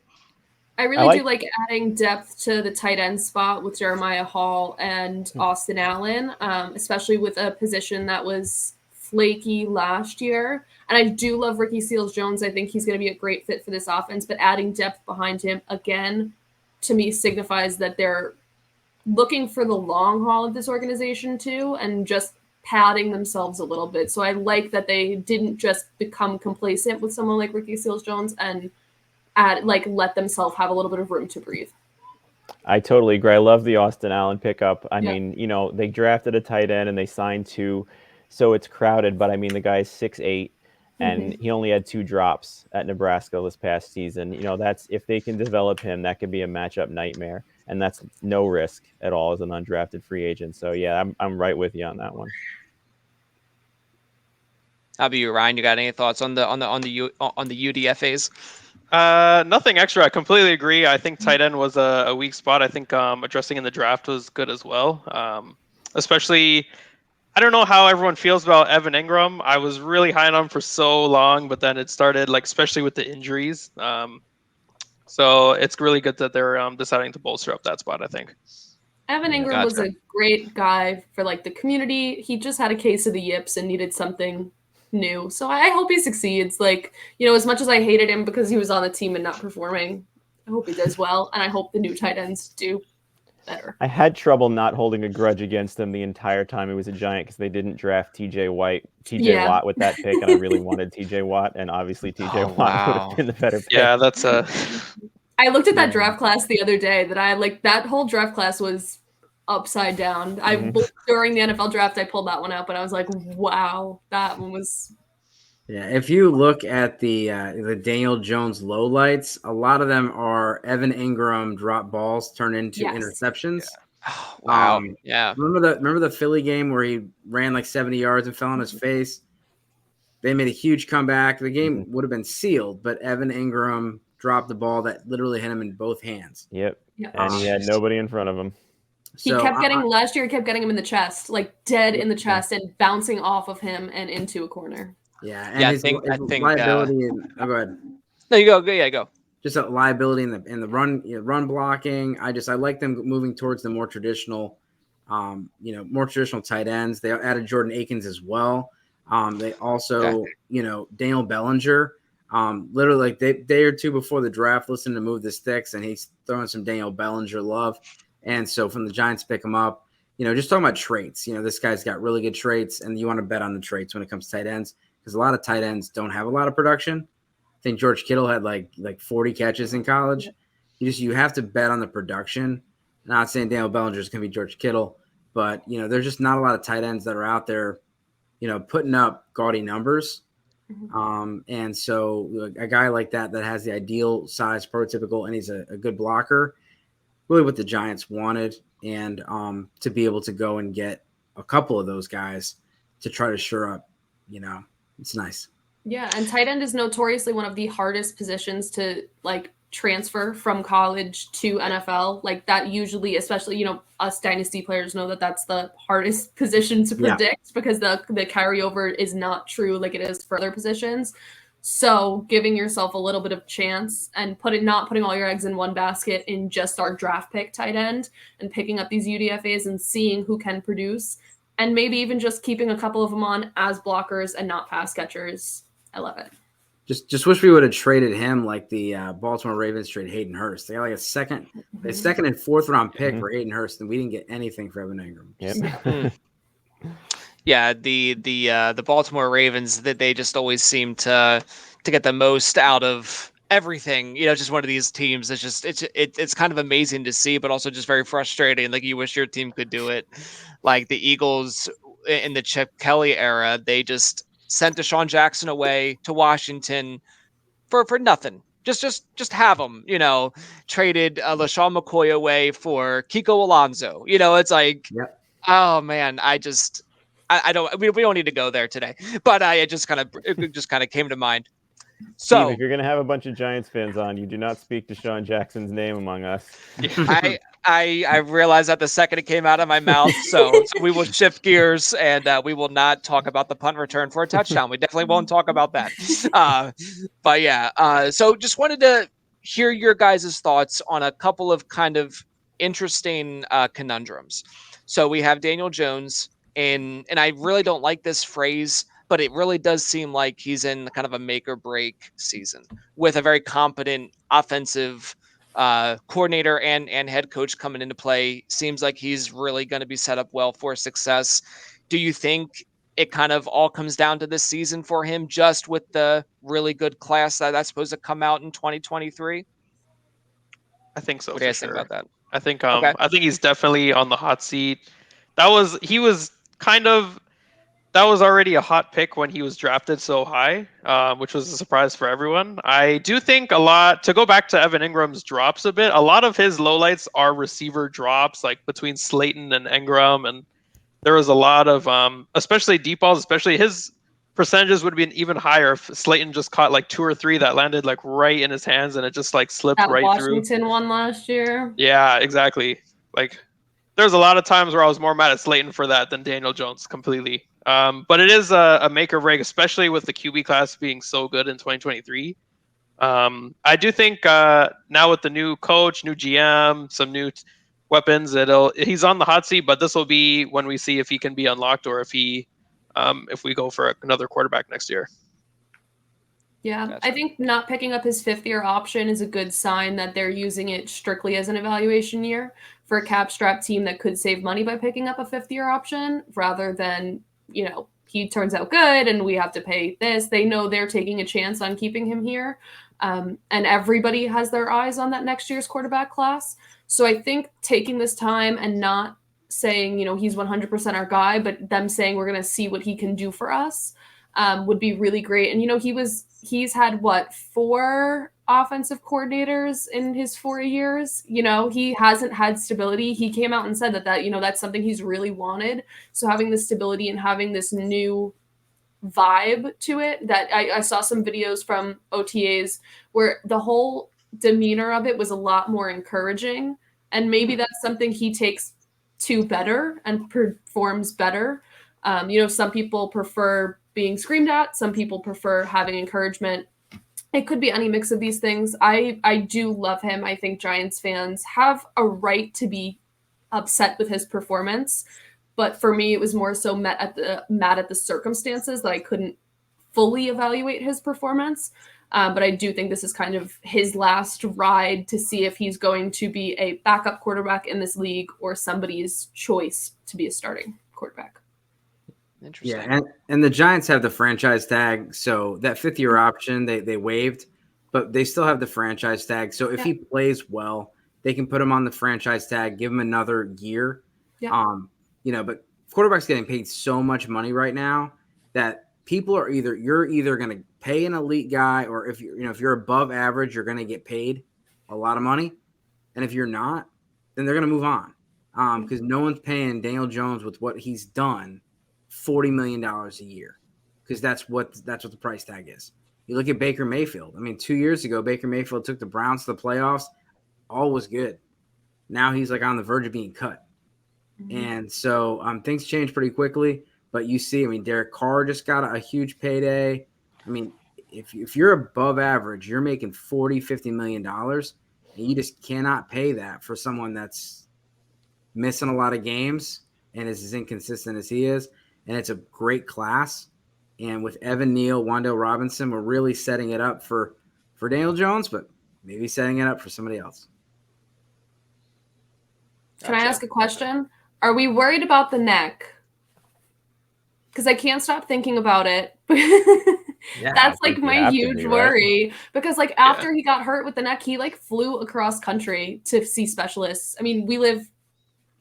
I really do like adding depth to the tight end spot with Jeremiah Hall and Austin Allen, especially with a position that was flaky last year. And I do love Ricky Seals-Jones. I think he's going to be a great fit for this offense, but adding depth behind him, again, to me signifies that they're looking for the long haul of this organization too, and just padding themselves a little bit. So I like that they didn't just become complacent with someone like Ricky Seals-Jones and let themselves have a little bit of room to breathe. I totally agree. I love the Austin Allen pickup. I mean, they drafted a tight end and they signed 2, so it's crowded. But I mean, the guy's 6'8", and he only had 2 drops at Nebraska this past season. That's, if they can develop him, that could be a matchup nightmare, and that's no risk at all as an undrafted free agent. So yeah, I'm right with you on that one. How about you, Ryan? You got any thoughts on the UDFAs? Nothing extra. I completely agree. I think tight end was a weak spot. I think addressing in the draft was good as well. Especially, I don't know how everyone feels about Evan Ingram. I was really high on him for so long, but then it started, especially with the injuries. So it's really good that they're deciding to bolster up that spot, I think. Evan Ingram was a great guy for the community. He just had a case of the yips and needed something new. So I hope he succeeds. As much as I hated him because he was on the team and not performing, I hope he does well, and I hope the new tight ends do better. I had trouble not holding a grudge against him the entire time he was a Giant, because they didn't draft TJ Watt with that pick, and I really wanted TJ Watt, and obviously TJ Watt would have been the better pick. Yeah, that's I looked at that draft class the other day. That whole draft class was upside down. During the NFL draft, I pulled that one up, and I was like, "Wow, that one was." Yeah, if you look at the Daniel Jones lowlights, a lot of them are Evan Ingram drop balls turned into interceptions. Yeah. Oh, wow. Yeah. Remember the Philly game where he ran 70 yards and fell on his face? They made a huge comeback. The game would have been sealed, but Evan Ingram dropped the ball that literally hit him in both hands. Yep. And he had nobody in front of him. He kept getting last year. He kept getting him in the chest, like dead in the chest, and bouncing off of him and into a corner. Yeah, and his liability. Go ahead. No, you go. Yeah, go. Just a liability in the run blocking. I like them moving towards the more traditional, more traditional tight ends. They added Jordan Akins as well. They also, Daniel Bellinger. Literally like day or two before the draft, listening to Move the Sticks, and he's throwing some Daniel Bellinger love. And so from the Giants pick him up, just talking about traits. This guy's got really good traits, and you want to bet on the traits when it comes to tight ends, because a lot of tight ends don't have a lot of production. I think George Kittle had like 40 catches in college. You have to bet on the production. Not saying Daniel Bellinger is going to be George Kittle, but there's just not a lot of tight ends that are out there, putting up gaudy numbers. And so a guy like that has the ideal size, prototypical, and he's a good blocker. Really, what the Giants wanted, and to be able to go and get a couple of those guys to try to shore up, it's nice. Yeah, and tight end is notoriously one of the hardest positions to transfer from college to NFL. Like that usually, especially, us dynasty players know that that's the hardest position to predict because the carryover is not true like it is for other positions. So giving yourself a little bit of chance and not putting all your eggs in one basket in just our draft pick tight end, and picking up these UDFAs and seeing who can produce, and maybe even just keeping a couple of them on as blockers and not pass catchers. I love it. Just wish we would have traded him like the Baltimore Ravens trade Hayden Hurst. They got like a second and fourth round pick for Hayden Hurst, and we didn't get anything for Evan Ingram. Yep. Yeah, the Baltimore Ravens, that they just always seem to get the most out of everything. Just one of these teams. It's kind of amazing to see, but also just very frustrating. Like you wish your team could do it. Like the Eagles in the Chip Kelly era, they just sent Deshaun Jackson away to Washington for nothing. Just have him, traded LaShawn McCoy away for Kiko Alonso. It's like, oh man, I don't, we don't need to go there today, but it just kind of came to mind. So Steve, if you're going to have a bunch of Giants fans on, you do not speak Deshaun Jackson's name among us. I realized that the second it came out of my mouth. So we will shift gears, and we will not talk about the punt return for a touchdown. We definitely won't talk about that. But yeah, so just wanted to hear your guys' thoughts on a couple of kind of interesting conundrums. So we have Daniel Jones, and I really don't like this phrase, but it really does seem like he's in kind of a make or break season with a very competent offensive coordinator and head coach coming into play. Seems like he's really going to be set up well for success. Do you think it kind of all comes down to this season for him, just with the really good class that's supposed to come out in 2023? I think so. What do you guys think about that? I think I think he's definitely on the hot seat. That was already a hot pick when he was drafted so high, which was a surprise for everyone. I do think to go back to Evan Ingram's drops a bit, a lot of his lowlights are receiver drops, like between Slayton and Ingram, and there was a lot of, especially deep balls, especially his percentages would have been even higher if Slayton just caught like 2 or 3 that landed like right in his hands and it just like slipped that right Washington through. Washington one last year. Yeah, exactly. Like there's a lot of times where I was more mad at Slayton for that than Daniel Jones completely. But it is a make or break, especially with the QB class being so good in 2023. I do think now with the new coach, new GM, some new weapons, he's on the hot seat. But this will be when we see if he can be unlocked or if we go for another quarterback next year. Yeah, Gotcha. I think not picking up his 5th-year option is a good sign that they're using it strictly as an evaluation year for a cap-strapped team that could save money by picking up a 5th-year option rather than, he turns out good and we have to pay this. They know they're taking a chance on keeping him here. And everybody has their eyes on that next year's quarterback class. So I think taking this time and not saying, he's 100% our guy, but them saying we're going to see what he can do for us would be really great. And, he's had 4 offensive coordinators in his 4 years. He hasn't had stability. He came out and said that that's something he's really wanted. So having the stability and having this new vibe to it, that I saw some videos from OTAs where the whole demeanor of it was a lot more encouraging. And maybe that's something he takes to better and performs better. Some people prefer being screamed at. Some people prefer having encouragement. It could be any mix of these things. I do love him. I think Giants fans have a right to be upset with his performance. But for me, it was more so mad at the circumstances that I couldn't fully evaluate his performance. But I do think this is kind of his last ride to see if he's going to be a backup quarterback in this league or somebody's choice to be a starting quarterback. Interesting. Yeah, and the Giants have the franchise tag, so that 5th-year option they waived, but they still have the franchise tag. So if he plays well, they can put him on the franchise tag, give him another year. Yeah. But quarterbacks getting paid so much money right now that people are you're either going to pay an elite guy, or if you're above average, you're going to get paid a lot of money, and if you're not, then they're going to move on because no one's paying Daniel Jones with what he's done $40 million a year, because that's what the price tag is. You look at Baker Mayfield. I mean, 2 years ago, Baker Mayfield took the Browns to the playoffs. All was good. Now he's like on the verge of being cut. And so things change pretty quickly. But you see, I mean, Derek Carr just got a huge payday. I mean, if you're above average, you're making $40-50 million, and you just cannot pay that for someone that's missing a lot of games and is as inconsistent as he is. And it's a great class. And with Evan Neal, Wan'Dale Robinson, we're really setting it up for Daniel Jones, but maybe setting it up for somebody else. Can I ask a question? Are we worried about the neck? Because I can't stop thinking about it. That's like my huge worry. Because like after he got hurt with the neck, he like flew across country to see specialists. I mean,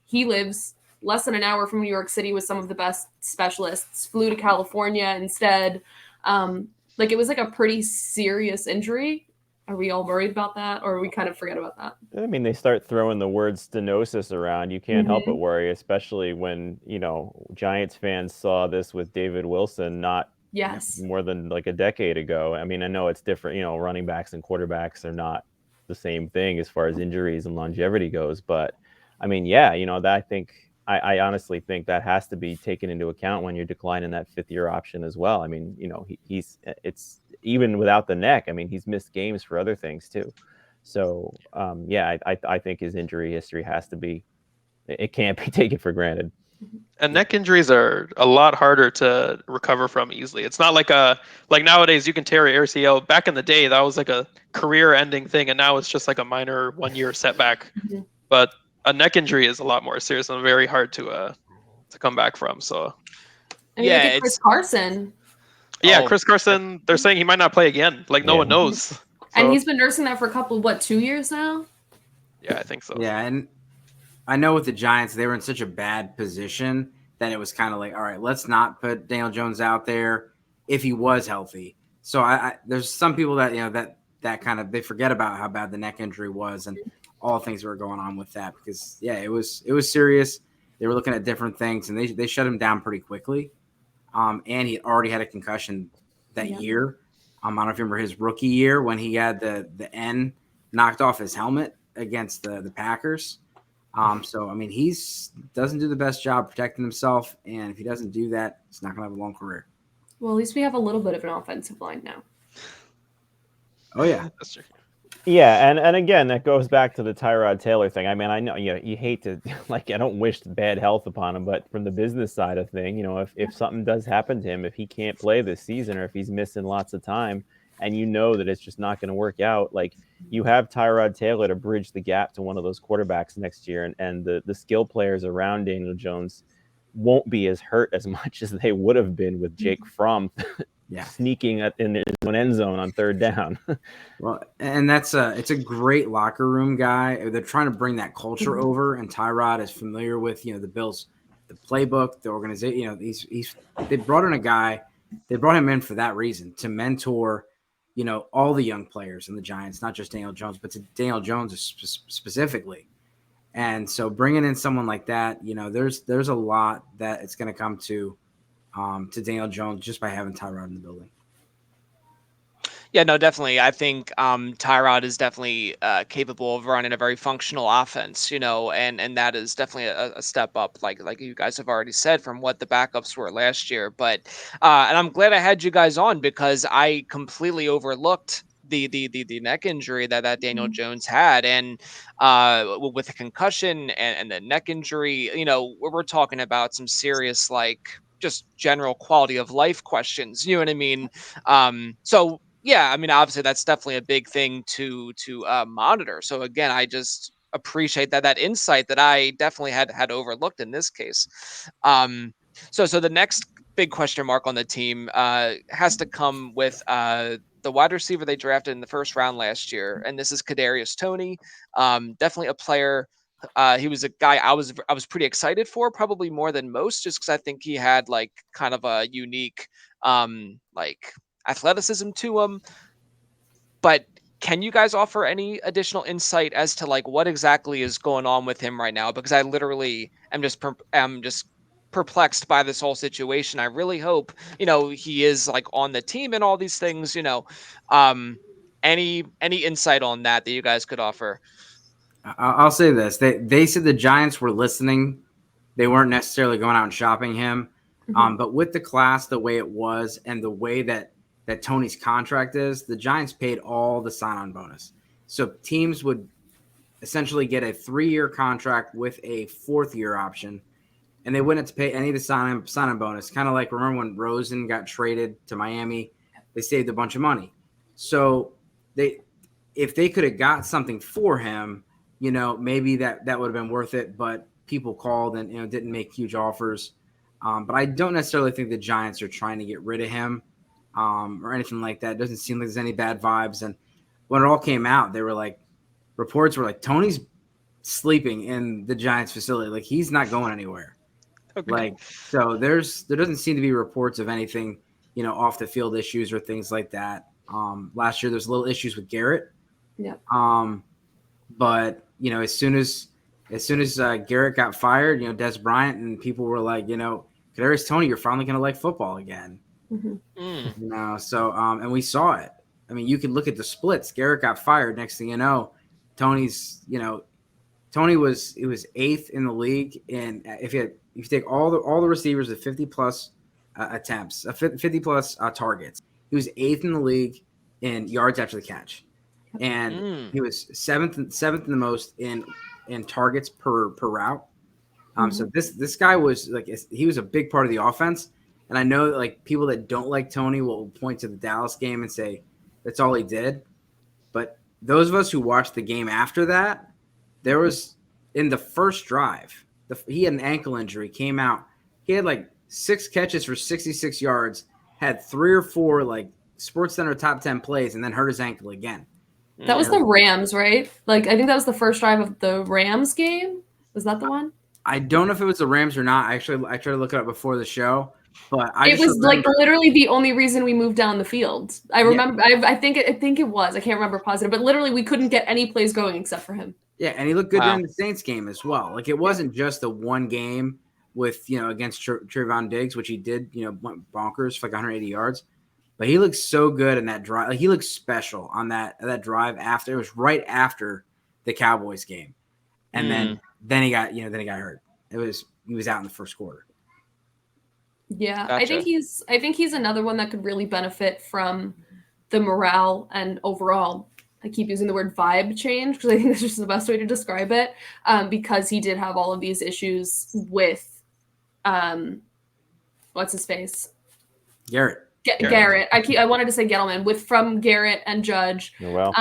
he lives less than an hour from New York City with some of the best specialists, flew to California instead. Like it was like a pretty serious injury. Are we all worried about that, or we kind of forget about that? I mean, they start throwing the word stenosis around. You can't help but worry, especially when, Giants fans saw this with David Wilson not more than like a decade ago. I mean, I know it's different, running backs and quarterbacks are not the same thing as far as injuries and longevity goes. But I mean, that I honestly think that has to be taken into account when you're declining that 5th-year option as well. I mean, it's even without the neck. I mean, he's missed games for other things too. So, I think his injury history has to be, it can't be taken for granted. And neck injuries are a lot harder to recover from easily. It's not like nowadays you can tear your ACL. Back in the day, that was like a career-ending thing, and now it's just like a minor 1-year setback. But a neck injury is a lot more serious and very hard to come back from. So, it's Chris Carson. Yeah, Chris Carson. They're saying he might not play again. Like no one knows. So. And he's been nursing that for a couple, 2 years now? Yeah, I think so. Yeah, and I know with the Giants, they were in such a bad position that it was kind of like, all right, let's not put Daniel Jones out there if he was healthy. So there's some people that that kind of, they forget about how bad the neck injury was and all things that were going on with that, because it was serious. They were looking at different things, and they shut him down pretty quickly. And he already had a concussion that year. I don't know if you remember his rookie year when he had the N knocked off his helmet against the Packers. So, I mean, doesn't do the best job protecting himself. And if he doesn't do that, he's not going to have a long career. Well, at least we have a little bit of an offensive line now. Oh, yeah. That's true. Yeah, and again, that goes back to the Tyrod Taylor thing. I mean, I know you hate to, I don't wish bad health upon him, but from the business side of thing, if something does happen to him, if he can't play this season or if he's missing lots of time, and that it's just not going to work out, like you have Tyrod Taylor to bridge the gap to one of those quarterbacks next year, and the skill players around Daniel Jones won't be as hurt as much as they would have been with Jake Fromm sneaking in his own end zone on 3rd down. Well, and it's a great locker room guy. They're trying to bring that culture over, and Tyrod is familiar with the Bills, the playbook, the organization. They brought in a guy. They brought him in for that reason, to mentor all the young players in the Giants, not just Daniel Jones, but to Daniel Jones specifically. And so bringing in someone like that, there's a lot that it's going to come to Daniel Jones just by having Tyrod in the building. Yeah, no, definitely. I think Tyrod is definitely capable of running a very functional offense, and that is definitely a step up, like you guys have already said, from what the backups were last year. But and I'm glad I had you guys on because I completely overlooked the neck injury that Daniel Mhm. Jones had, and with the concussion and the neck injury, we're talking about some serious just general quality of life questions. You know what I mean? So yeah, I mean, obviously that's definitely a big thing to monitor. So again, I just appreciate that insight that I definitely had overlooked in this case. Um, so the next big question mark on the team has to come with the wide receiver they drafted in the first round last year, and this is Kadarius Toney. Definitely a player. He was a guy I was pretty excited for, probably more than most, just because I think he had kind of a unique athleticism to him. But can you guys offer any additional insight as to what exactly is going on with him right now? Because I literally am just perplexed by this whole situation. I really hope he is on the team and all these things. Um, any insight on that you guys could offer? I'll say this: they said the Giants were listening. They weren't necessarily going out and shopping him. Mhm. But with the class the way it was and the way that Tony's contract is, the Giants paid all the sign-on bonus. So teams would essentially get a 3-year contract with a 4th-year option, and they wouldn't have to pay any of the sign-on bonus. Kind of like, remember when Rosen got traded to Miami? They saved a bunch of money. So if they could have got something for him, maybe that would have been worth it. But people called and didn't make huge offers. But I don't necessarily think the Giants are trying to get rid of him or anything like that. It doesn't seem like there's any bad vibes. And when it all came out, they were like, reports were like, Tony's sleeping in the Giants facility. Like, he's not going anywhere. Okay. Like, so there doesn't seem to be reports of anything, off the field issues or things like that. Last year there's little issues with Garrett. Yeah. But as soon as Garrett got fired, Des Bryant and people were like, Kadarius Toney, you're finally going to like football again. Mhm. So and we saw it. I mean, you could look at the splits. Garrett got fired. Next thing you know, Tony was 8th in the league, and if you take all the receivers with 50 plus attempts, 50 plus targets, he was 8th in the league in yards after the catch, and he was seventh in the most in targets per route. So this guy was he was a big part of the offense, and I know that people that don't like Tony will point to the Dallas game and say that's all he did, but those of us who watched the game after that, there was in the first drive, he had an ankle injury, came out, he had 6 catches for 66 yards, had 3 or 4 Sports Center top 10 plays, and then hurt his ankle again. That was Mm. the Rams, right? I think that was the first drive of the Rams game. Was that the one? I don't know if it was the Rams or not. I tried to look it up before the show, but I It just was remember, literally the only reason we moved down the field. I Yeah. remember. I think it was. I can't remember positive, but literally we couldn't get any plays going except for him. yeah, and he looked good Wow. during the Saints game as well. It wasn't just the one game with against Trayvon Diggs, which he did went bonkers for 180 yards, but he looked so good in that drive. He looked special on that drive after. It was right after the Cowboys game, and then he got hurt. He was out in the first quarter. Yeah, Gotcha. I think he's another one that could really benefit from the morale and overall. I keep using the word vibe change because I think that's just the best way to describe it. Because he did have all of these issues with, what's his face? Garrett. Garrett. I wanted to say Gettleman from Garrett and Judge. Well,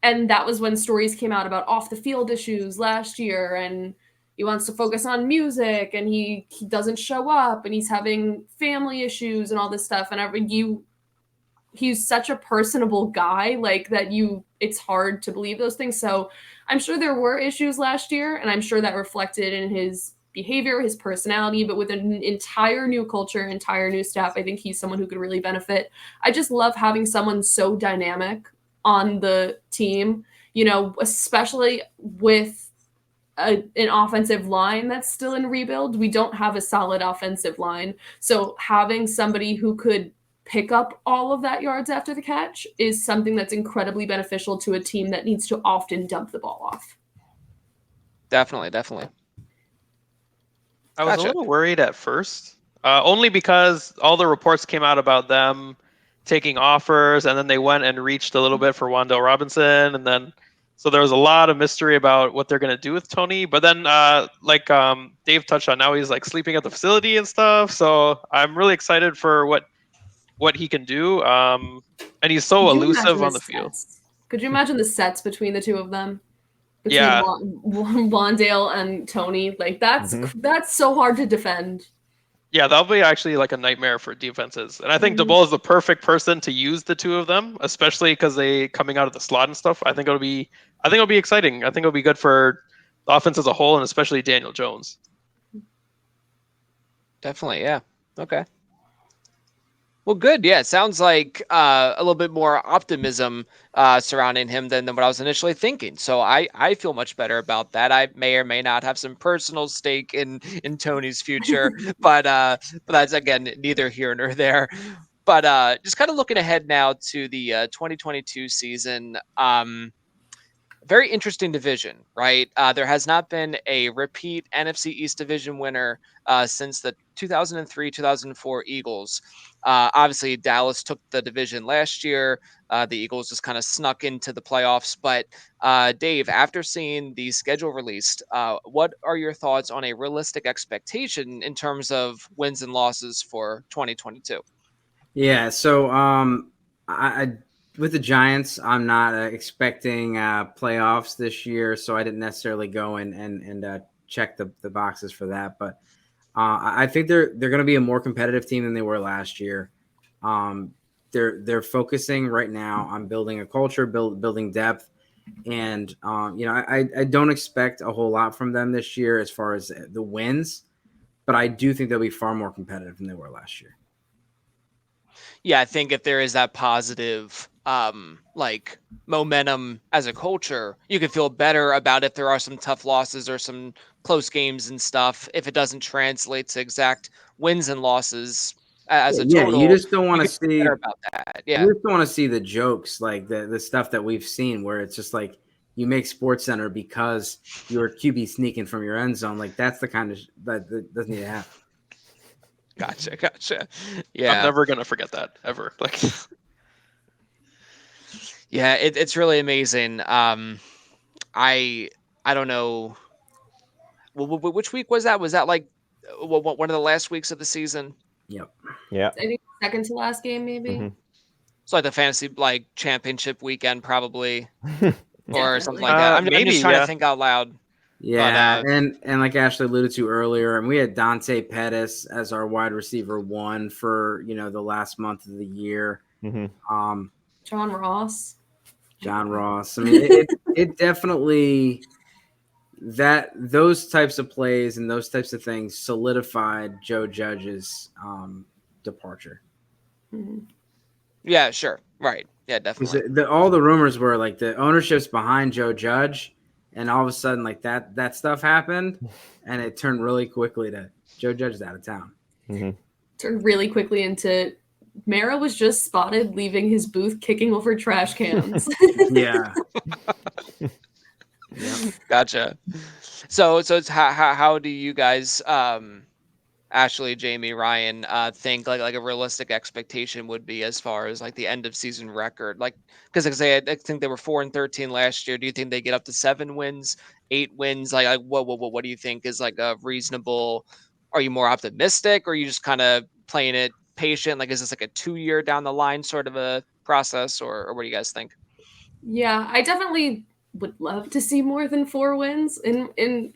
And that was when stories came out about off the field issues last year, and he wants to focus on music, and he doesn't show up, and he's having family issues and all this stuff. And he's such a personable guy, it's hard to believe those things. So I'm sure there were issues last year, and I'm sure that reflected in his behavior, his personality, but with an entire new culture, entire new staff, I think he's someone who could really benefit. I just love having someone so dynamic on the team, especially with an offensive line that's still in rebuild. We don't have a solid offensive line. So having somebody who could pick up all of that yards after the catch is something that's incredibly beneficial to a team that needs to often dump the ball off. Definitely, definitely. I was Gotcha. a little worried at first, only because all the reports came out about them taking offers, and then they went and reached a little bit for Wandale Robinson, and then so there was a lot of mystery about what they're gonna do with Tony. But then, Dave touched on, now he's like sleeping at the facility and stuff. So I'm really excited for what he can do. And he's so Could you elusive imagine on the the field. sets? Could you imagine the sets between the two of them? Between Yeah. Wandale and Tony, like that's so hard to defend. Yeah, that'll be actually like a nightmare for defenses. And I think DeBoer is the perfect person to use the two of them, especially because they coming out of the slot and stuff. I think it'll be exciting. I think it'll be good for the offense as a whole, and especially Daniel Jones. Definitely, yeah. Okay. Well, good. Yeah, it sounds like a little bit more optimism surrounding him than what I was initially thinking. So I feel much better about that. I may or may not have some personal stake in Tony's future, but that's again neither here nor there. But just kind of looking ahead now to the 2022 season. Very interesting division, right? There has not been a repeat NFC East division winner since the 2003-2004 Eagles. Obviously, Dallas took the division last year. The Eagles just kind of snuck into the playoffs. But Dave, after seeing the schedule released, what are your thoughts on a realistic expectation in terms of wins and losses for 2022? Yeah, so I with the Giants, I'm not expecting playoffs this year, so I didn't necessarily go and check the boxes for that. But I think they're going to be a more competitive team than they were last year. They're focusing right now on building a culture, building depth, and I don't expect a whole lot from them this year as far as the wins, but I do think they'll be far more competitive than they were last year. Yeah, I think if there is that positive like momentum as a culture, you can feel better about if there are some tough losses or some close games and stuff. If it doesn't translate to exact wins and losses as a Yeah, you total, just don't want you to can feel better see about that. Yeah. you just don't want to see the jokes, like the stuff that we've seen where it's just like you make Sports Center because your QB sneaking from your end zone. Like that's the kind of that doesn't need to happen. Gotcha. I'm Yeah. never gonna forget that ever. Like, Yeah, it's really amazing. I don't know. Which week was that? Was that like one of the last weeks of the season? Yep. Yeah. I think second to last game, maybe. It's like the fantasy like championship weekend, probably, or something Definitely. like that. I'm maybe, just trying to yeah. think out loud. Yeah, But and like Ashley alluded to earlier, and we had Dante Pettis as our wide receiver one for the last month of the year. John Ross. John Ross. I mean, it definitely those types of plays and those types of things solidified Joe Judge's departure. yeah, sure, right, yeah, definitely. All the rumors were like the ownership's behind Joe Judge, and all of a sudden like that stuff happened, and it turned really quickly to Joe Judge is out of town. Turned really quickly into Mara was just spotted leaving his booth kicking over trash cans. Yeah. Gotcha. So it's how do you guys Ashley, Jamie, Ryan think like a realistic expectation would be as far as like the end of season record? Like because I think they were 4-13 last year. Do you think they get up to 7 wins, 8 wins? Like what do you think is like a reasonable? Are you more optimistic, or are you just kind of playing it patient? Like is this like a 2-year down the line sort of a process, or what do you guys think? Yeah, I definitely would love to see more than 4 wins in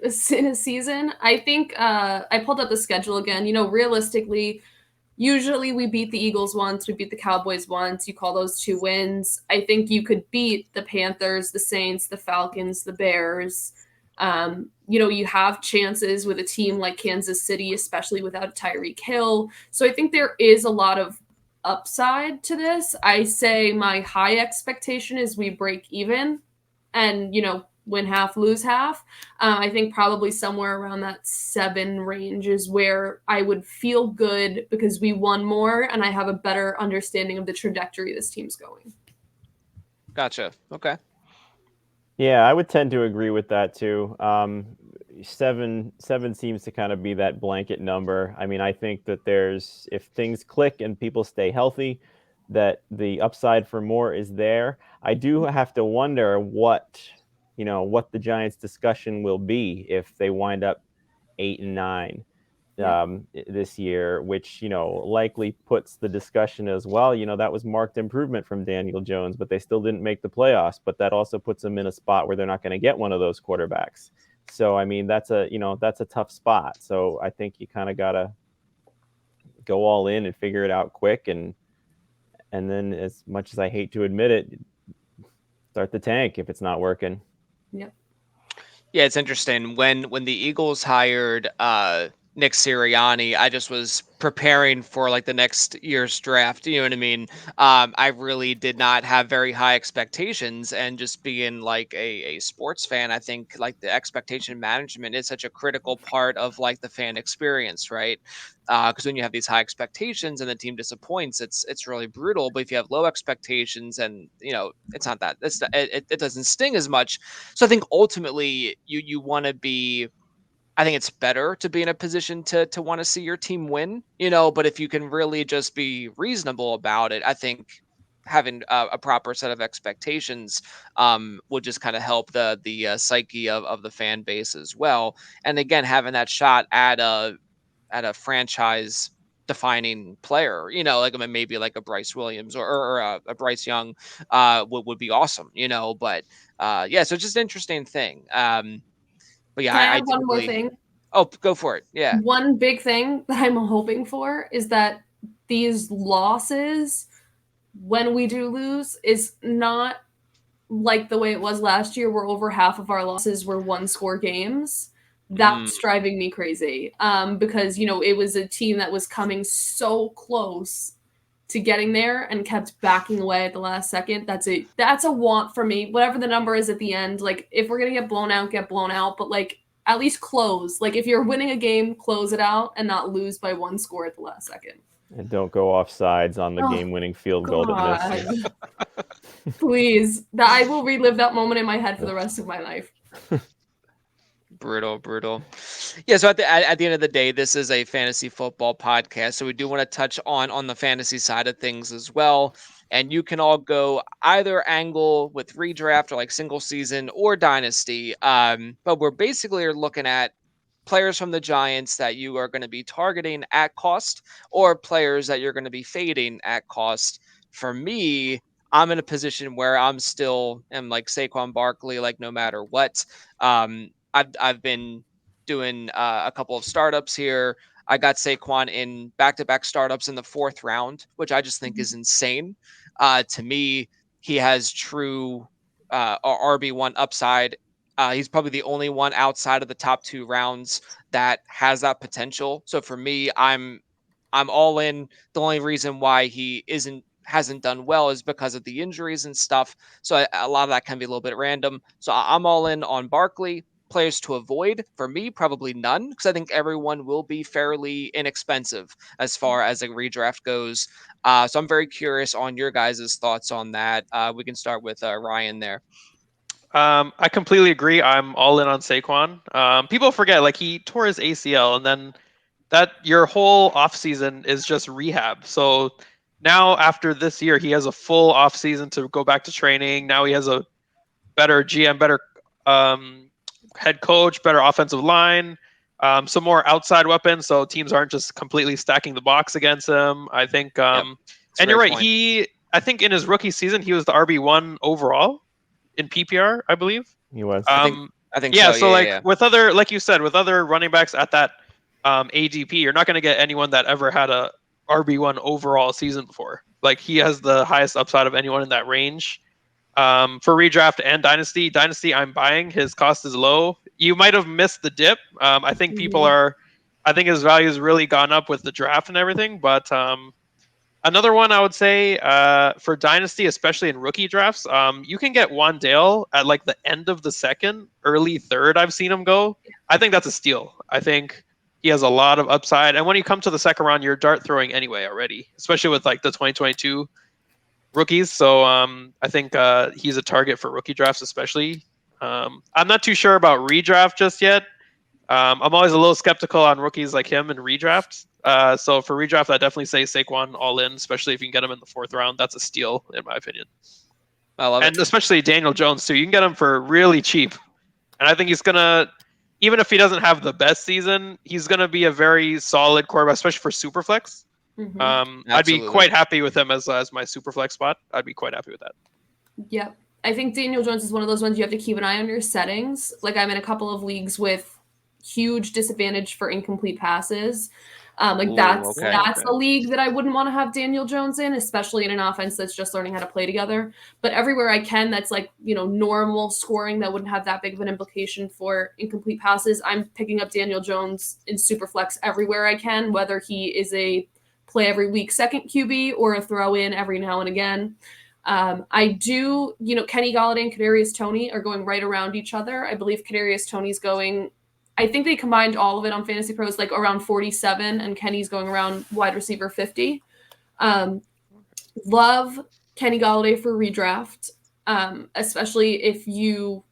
a season. I think I pulled up the schedule again. Realistically, usually we beat the Eagles once, we beat the Cowboys once. You call those 2 wins. I think you could beat the Panthers, the Saints, the Falcons, the Bears. You have chances with a team like Kansas City, especially without Tyreek Hill. So I think there is a lot of upside to this. I say my high expectation is we break even and, win half, lose half. I think probably somewhere around that 7 range is where I would feel good because we won more and I have a better understanding of the trajectory this team's going. Gotcha. Okay. Yeah, I would tend to agree with that too. Seven seems to kind of be that blanket number. I mean, I think that if things click and people stay healthy, that the upside for more is there. I do have to wonder what the Giants' discussion will be if they wind up 8-9 this year, which likely puts the discussion as well. That was marked improvement from Daniel Jones, but they still didn't make the playoffs. But that also puts them in a spot where they're not going to get one of those quarterbacks. So I mean, that's a tough spot. So I think you kind of gotta go all in and figure it out quick, and then, as much as I hate to admit it, start the tank if it's not working. Yep. Yeah, it's interesting. When the Eagles hired Nick Sirianni, I just was preparing for like the next year's draft. You know what I mean? I really did not have very high expectations, and just being like a sports fan, I think like the expectation management is such a critical part of like the fan experience, right? Because when you have these high expectations and the team disappoints, it's really brutal. But if you have low expectations, and it's not that it doesn't sting as much. So I think ultimately you want to be. I think it's better to be in a position to want to see your team win, but if you can really just be reasonable about it, I think having a proper set of expectations will just kind of help the psyche of the fan base as well. And again, having that shot at a franchise defining player, like, I mean, maybe like a Bryce Williams or a Bryce Young would be awesome, but yeah, so it's just an interesting thing. But yeah, Can I I add one more typically. thing? Oh, go for it. Yeah. One big thing that I'm hoping for is that these losses, when we do lose, is not like the way it was last year, where over half of our losses were 1-score games. That's driving me crazy. Because it was a team that was coming so close to getting there and kept backing away at the last second. That's a want for me. Whatever the number is at the end, like if we're gonna get blown out, but like at least close. Like if you're winning a game, close it out and not lose by 1 score at the last second. And don't go off sides on the game-winning field goal that missed. Please. I will relive that moment in my head for the rest of my life. Brutal. Yeah, so at the end of the day, this is a fantasy football podcast, so we do want to touch on the fantasy side of things as well. And you can all go either angle with redraft or like single season or dynasty. But we're basically looking at players from the Giants that you are going to be targeting at cost, or players that you're going to be fading at cost. For me, I'm in a position where I'm still am like Saquon Barkley, like no matter what. I've been doing a couple of startups here. I got Saquon in back-to-back startups in the 4th round, which I just think is insane. To me, he has true RB1 upside. He's probably the only one outside of the top 2 rounds that has that potential. So for me, I'm all in. The only reason why he hasn't done well is because of the injuries and stuff. So a lot of that can be a little bit random. So I'm all in on Barkley. Players to avoid for me, probably none, because I think everyone will be fairly inexpensive as far as a redraft goes. So I'm very curious on your guys' thoughts on that. We can start with Ryan there. I completely agree. I'm all in on Saquon. People forget, like, he tore his ACL, and then that your whole offseason is just rehab. So now after this year, he has a full offseason to go back to training. Now he has a better GM, better head coach, better offensive line, some more outside weapons, so teams aren't just completely stacking the box against him. I think, Yep. and you're right. Point. I think in his rookie season, he was the RB1 overall in PPR, I believe. He was. I think yeah. so. So Yeah. with other, like you said, with other running backs at that ADP, you're not going to get anyone that ever had a RB1 overall season before. Like, he has the highest upside of anyone in that range. For redraft and dynasty, I'm buying. His cost is low. You might have missed the dip. I think I think his value has really gone up with the draft and everything. But Another one I would say for Dynasty, especially in rookie drafts, you can get Wandale at like the end of the second, early third. I've seen him go. I think that's a steal. I think he has a lot of upside. And when you come to the second round, you're dart throwing anyway already, especially with like the 2022 rookies. So I think he's a target for rookie drafts, especially. I'm not too sure about redraft just yet. I'm always a little skeptical on rookies like him in redraft. So for redraft, I definitely say Saquon all in, especially if you can get him in the 4th round. That's a steal, in my opinion. I love And it. especially Daniel Jones, too. You can get him for really cheap. And I think he's going to, even if he doesn't have the best season, he's going to be a very solid quarterback, especially for Superflex. I'd be Absolutely. quite happy with him as my Superflex spot. I'd be quite happy with that. Yep. I think Daniel Jones is one of those ones you have to keep an eye on your settings. Like I'm in a couple of leagues with huge disadvantage for incomplete passes. Ooh, that's okay. a league that I wouldn't want to have Daniel Jones in, especially in an offense that's just learning how to play together. But everywhere I can, that's like, normal scoring that wouldn't have that big of an implication for incomplete passes. I'm picking up Daniel Jones in Superflex everywhere I can, whether he is a play every week second QB or a throw in every now and again. I do, Kenny Galladay and Kadarius Toney are going right around each other. I believe Kadarius Toney's going, I think they combined all of it on Fantasy Pros, like around 47, and Kenny's going around wide receiver 50. Love Kenny Galladay for redraft, especially if you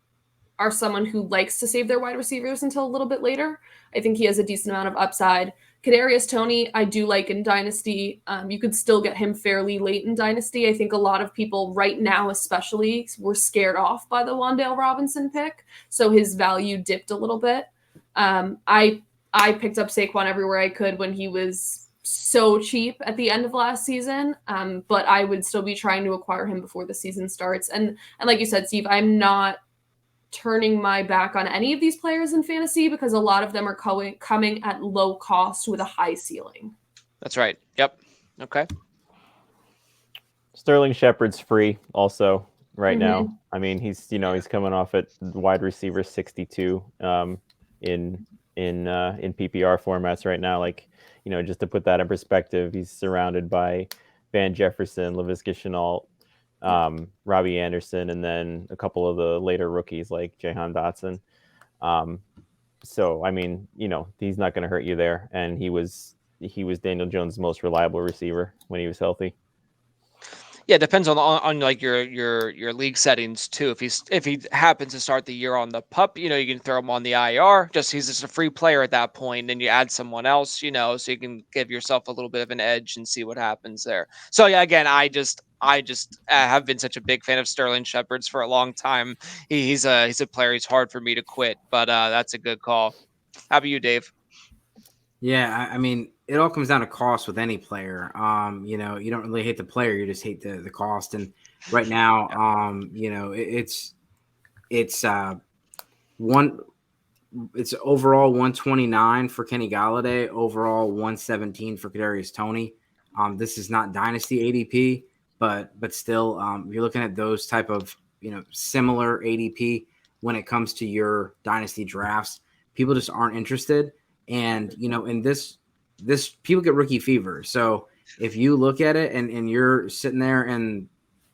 are someone who likes to save their wide receivers until a little bit later. I think he has a decent amount of upside. Kadarius Toney, I do like in Dynasty. You could still get him fairly late in Dynasty. I think a lot of people right now, especially, were scared off by the Wan'Dale Robinson pick, so his value dipped a little bit. I picked up Saquon everywhere I could when he was so cheap at the end of last season, but I would still be trying to acquire him before the season starts. And like you said, Steve, I'm not turning my back on any of these players in fantasy because a lot of them are coming at low cost with a high ceiling. That's right. Yep. Okay. Sterling Shepard's free also right Mhm. now. I mean, he's coming off at wide receiver 62 in PPR formats right now. Like, just to put that in perspective, he's surrounded by Van Jefferson, Laviska Shenault, Robbie Anderson, and then a couple of the later rookies like Jahan Dotson. So I mean, he's not going to hurt you there, and he was Daniel Jones' most reliable receiver when he was healthy. Yeah, it depends on like your league settings too. If he happens to start the year on the pup, you can throw him on the IR. He's just a free player at that point, and you add someone else, so you can give yourself a little bit of an edge and see what happens there. So yeah, again, I just have been such a big fan of Sterling Shepard's for a long time. He's a player. He's hard for me to quit, but that's a good call. How about you, Dave? Yeah, I mean, it all comes down to cost with any player. You don't really hate the player, you just hate the cost. And right now, it's one. It's overall 129 for Kenny Galladay, overall 117 for Kadarius Toney. This is not dynasty ADP, but still, you're looking at those type of similar ADP when it comes to your dynasty drafts. People just aren't interested, and in this people get rookie fever. So if you look at it and you're sitting there and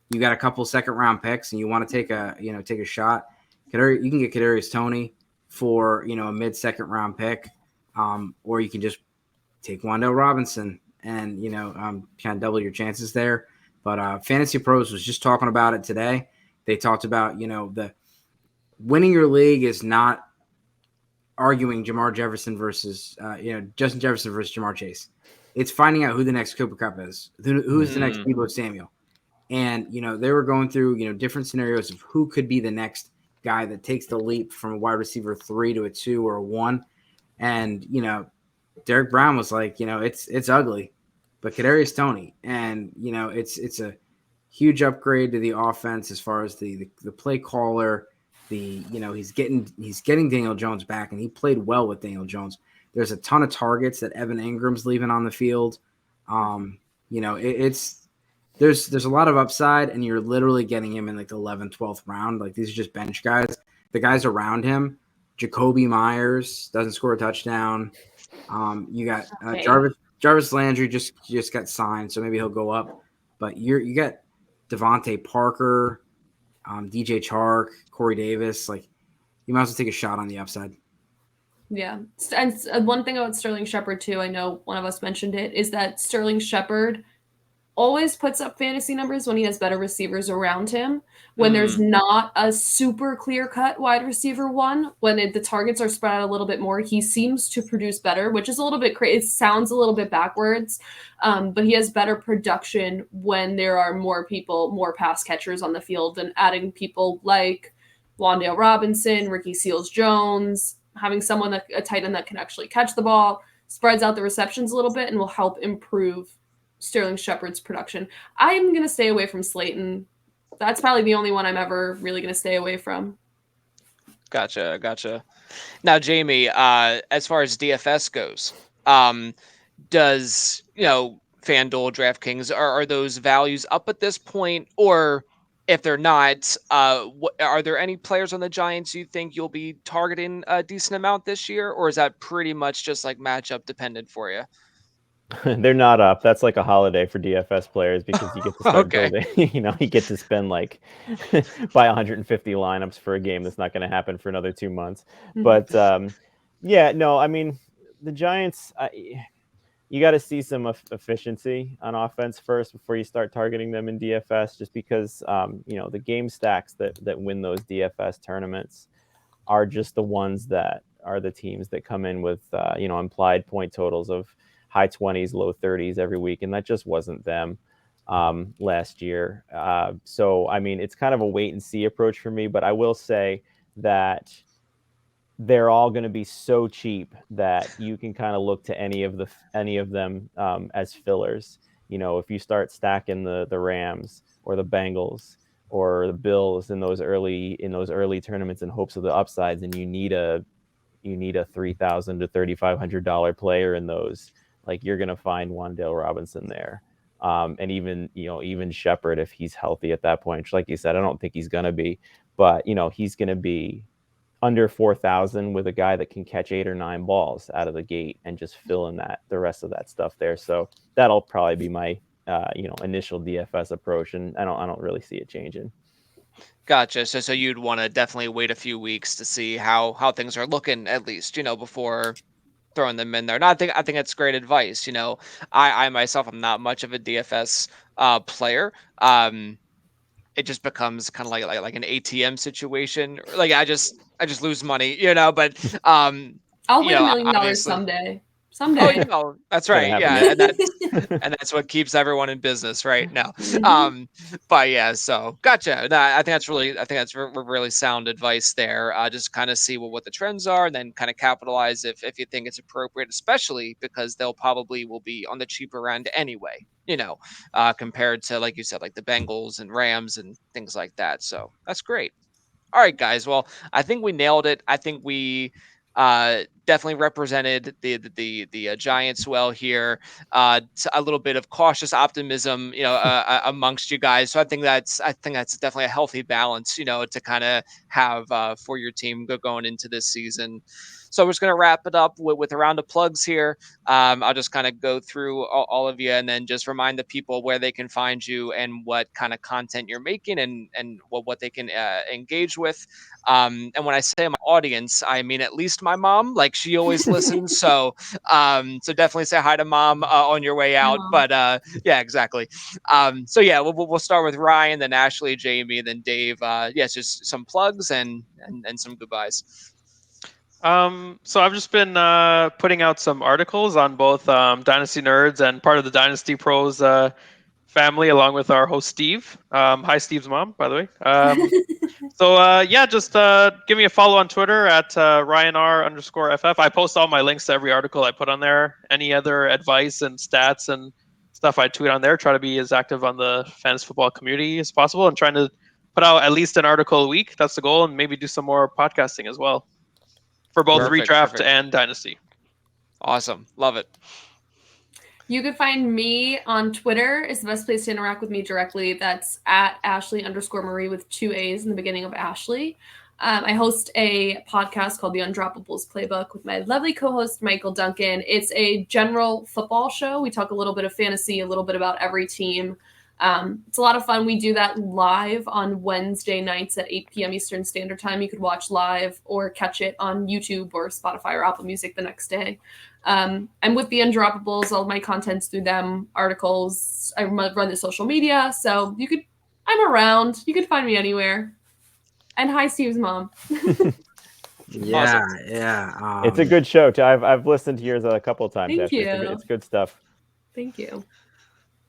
you got a couple second round picks and you want to take a shot, you can get Kadarius Toney for a mid second round pick, or you can just take Wan'Dale Robinson and kind of double your chances there. But Fantasy Pros was just talking about it today. They talked about the winning your league is not arguing Jamar Jefferson versus Justin Jefferson versus Jamar Chase. It's finding out who the next Cooper Kupp is, who's the next Deebo Samuel. And they were going through different scenarios of who could be the next guy that takes the leap from a wide receiver 3 to a 2 or a 1. And Derek Brown was like, it's ugly, but Kadarius Toney, and it's a huge upgrade to the offense as far as the play caller. He's getting Daniel Jones back, and he played well with Daniel Jones. There's a ton of targets that Evan Ingram's leaving on the field. There's a lot of upside, and you're literally getting him in like the 11th, 12th round. Like, these are just bench guys. The guys around him, Jacoby Myers doesn't score a touchdown. You got Jarvis Landry just got signed, so maybe he'll go up. But you got Devontae Parker, DJ Chark, Corey Davis. Like, you might as well take a shot on the upside. Yeah. And one thing about Sterling Shepard, too, I know one of us mentioned it, is that Sterling Shepard always puts up fantasy numbers when he has better receivers around him. When there's not a super clear-cut wide receiver one, when the targets are spread out a little bit more, he seems to produce better, which is a little bit crazy. It sounds a little bit backwards, but he has better production when there are more people, more pass catchers on the field, and adding people like Wan'Dale Robinson, Ricky Seals-Jones, having a tight end that can actually catch the ball, spreads out the receptions a little bit and will help improve Sterling Shepard's production. I'm going to stay away from Slayton. That's probably the only one I'm ever really going to stay away from. Gotcha. Now, Jamie, as far as DFS goes, does, FanDuel, DraftKings, are those values up at this point? Or if they're not, are there any players on the Giants you think you'll be targeting a decent amount this year? Or is that pretty much just like matchup dependent for you? They're not up. That's like a holiday for DFS players because you get to start Okay. building. You get to spend like buy 150 lineups for a game that's not going to happen for another 2 months. But yeah, no, I mean the Giants. You got to see some efficiency on offense first before you start targeting them in DFS. Just because the game stacks that win those DFS tournaments are just the ones that are the teams that come in with implied point totals of high 20s, low 30s every week, and that just wasn't them last year. So I mean, it's kind of a wait and see approach for me, but I will say that they're all going to be so cheap that you can kind of look to any of them as fillers. If you start stacking the Rams or the Bengals or the Bills in those early tournaments in hopes of the upsides, and you need a $3,000 to $3,500 player in those, like, you're going to find Wan'Dale Robinson there. And even Shepard, if he's healthy at that point, like you said, I don't think he's going to be, but he's going to be under 4,000 with a guy that can catch 8 or 9 balls out of the gate and just fill in the rest of that stuff there. So that'll probably be my initial DFS approach, and I don't really see it changing. Gotcha. So you'd want to definitely wait a few weeks to see how things are looking, at least, before throwing them in there. No, I think that's great advice. I myself am not much of a DFS player. It just becomes kind of like an ATM situation. Like I just lose money, but I'll win $1 million obviously. someday. Oh, that's right. Yeah, Happen. and that's what keeps everyone in business right now. Mm-hmm. But yeah, so gotcha. No, I think that's really sound advice there. Just kind of see what the trends are, and then kind of capitalize if you think it's appropriate, especially because they'll probably will be on the cheaper end anyway. Compared to, like you said, like the Bengals and Rams and things like that. So that's great. All right, guys. Well, I think we nailed it. I think we definitely represented the Giants well here. A little bit of cautious optimism, amongst you guys. So I think that's definitely a healthy balance, to kind of have for your team going into this season. So we're just going to wrap it up with a round of plugs here. I'll just kind of go through all of you and then just remind the people where they can find you and what kind of content you're making and what they can engage with. And when I say my audience, I mean at least my mom. Like, she always listens. So definitely say hi to mom on your way out. But yeah, exactly. So yeah, we'll start with Ryan, then Ashley, Jamie, then Dave. Yes, just some plugs and some goodbyes. So I've just been putting out some articles on both Dynasty Nerds and part of the Dynasty Pros family, along with our host Steve. Hi, Steve's mom, by the way. So yeah, just give me a follow on Twitter at RyanR_FF. I post all my links to every article I put on there. Any other advice and stats and stuff I tweet on there. Try to be as active on the fantasy football community as possible, and trying to put out at least an article a week. That's the goal, and maybe do some more podcasting as well for both redraft and Dynasty. Awesome. Love it. You can find me on Twitter. Is the best place to interact with me directly. That's at Ashley_Marie with 2 A's in the beginning of Ashley. I host a podcast called The Undroppables Playbook with my lovely co-host Michael Duncan. It's a general football show. We talk a little bit of fantasy, a little bit about every team. It's a lot of fun. We do that live on Wednesday nights at 8 p.m. Eastern Standard Time. You could watch live or catch it on YouTube or Spotify or Apple Music the next day. And with The Undroppables, all of my content's through them, articles. I run the social media, so I'm around. You could find me anywhere. And hi, Steve's mom. Yeah, yeah. It's a good show too. I've listened to yours a couple of times. Thank Actually, you. it's good stuff. Thank you.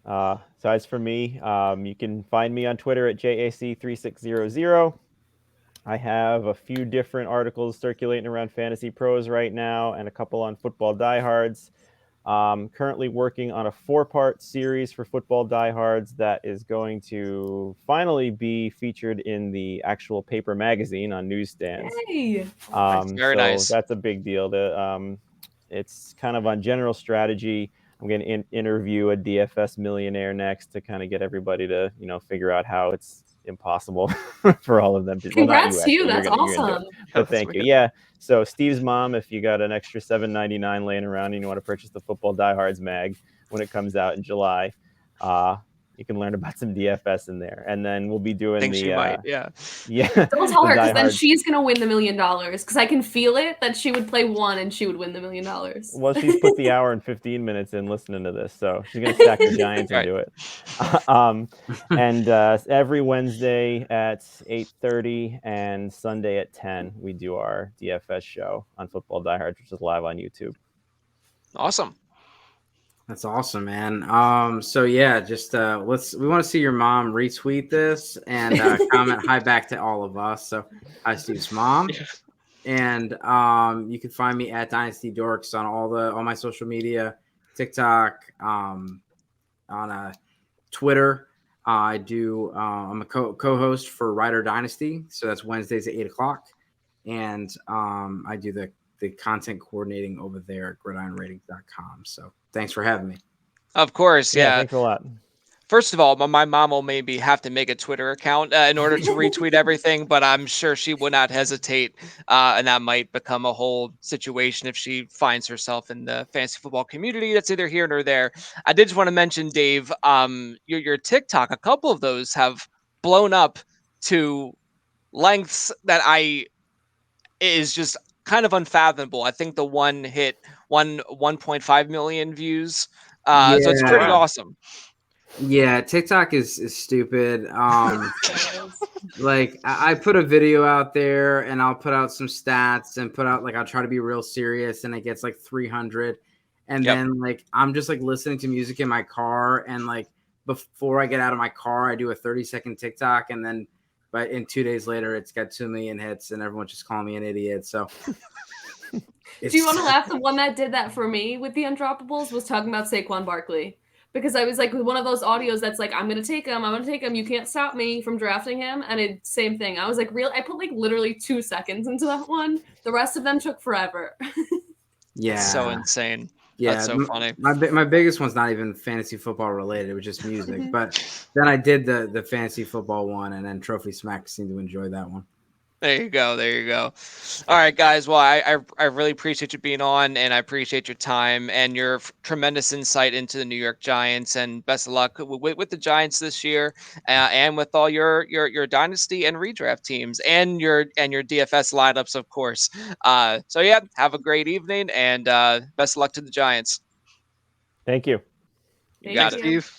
So as for me, you can find me on Twitter at JAC3600. I have a few different articles circulating around Fantasy Pros right now, and a couple on Football Diehards. Currently working on a 4-part series for Football Diehards that is going to finally be featured in the actual paper magazine on newsstands. Yay! Very nice. That's a big deal. It's kind of on general strategy. I'm going to interview a DFS millionaire next to kind of get everybody to, figure out how it's impossible for all of them to. Congrats to you. Actually. That's awesome. But thank you. Yeah. So Steve's mom, if you got an extra $7.99 laying around and you want to purchase the Football Diehards mag when it comes out in July, you can learn about some DFS in there. And then we'll be doing she might, yeah. Don't tell her, because then she's gonna win the $1 million. Because I can feel it that she would play one and she would win the $1 million. Well, she's put the hour and 15 minutes in listening to this, so she's gonna stack the Giants and do it. And every Wednesday at 8:30 and Sunday at 10, we do our DFS show on Football Diehards, which is live on YouTube. Awesome. That's awesome, man. So yeah, just we want to see your mom retweet this and comment hi back to all of us. So hi, Steve's mom. Yeah. And you can find me at Dynasty Dorks on all my social media, TikTok, on Twitter. I'm a co-host for Rider Dynasty, so that's Wednesdays at 8:00, and I do the content coordinating over there at gridironratings.com. So thanks for having me. Of course. Yeah. Thanks a lot. First of all, my mom will maybe have to make a Twitter account in order to retweet everything, but I'm sure she would not hesitate. And that might become a whole situation if she finds herself in the fantasy football community. That's either here or there. I did just want to mention, Dave, your TikTok, a couple of those have blown up to lengths that is just kind of unfathomable. I think the one hit 1.5 million views. So it's pretty awesome. Yeah, TikTok is stupid. Like I put a video out there and I'll put out some stats and I'll try to be real serious and it gets like 300. And then like I'm just like listening to music in my car, and like before I get out of my car, I do a 30-second TikTok, and then but in 2 days later it's got 2 million hits and everyone's just calling me an idiot. So do you want to laugh? The one that did that for me with the Undroppables was talking about Saquon Barkley. Because I was like one of those audios that's like, I'm going to take him. You can't stop me from drafting him. And same thing. I was like, I put like literally 2 seconds into that one. The rest of them took forever. Yeah. It's so insane. Yeah. That's so funny. My biggest one's not even fantasy football related. It was just music. But then I did the fantasy football one, and then Trophy Smack seemed to enjoy that one. There you go. All right, guys. Well, I really appreciate you being on, and I appreciate your time and your tremendous insight into the New York Giants. And best of luck with the Giants this year, and with all your dynasty and redraft teams, and your DFS lineups, of course. So yeah, have a great evening, and best of luck to the Giants. Thank you. You got it, Steve.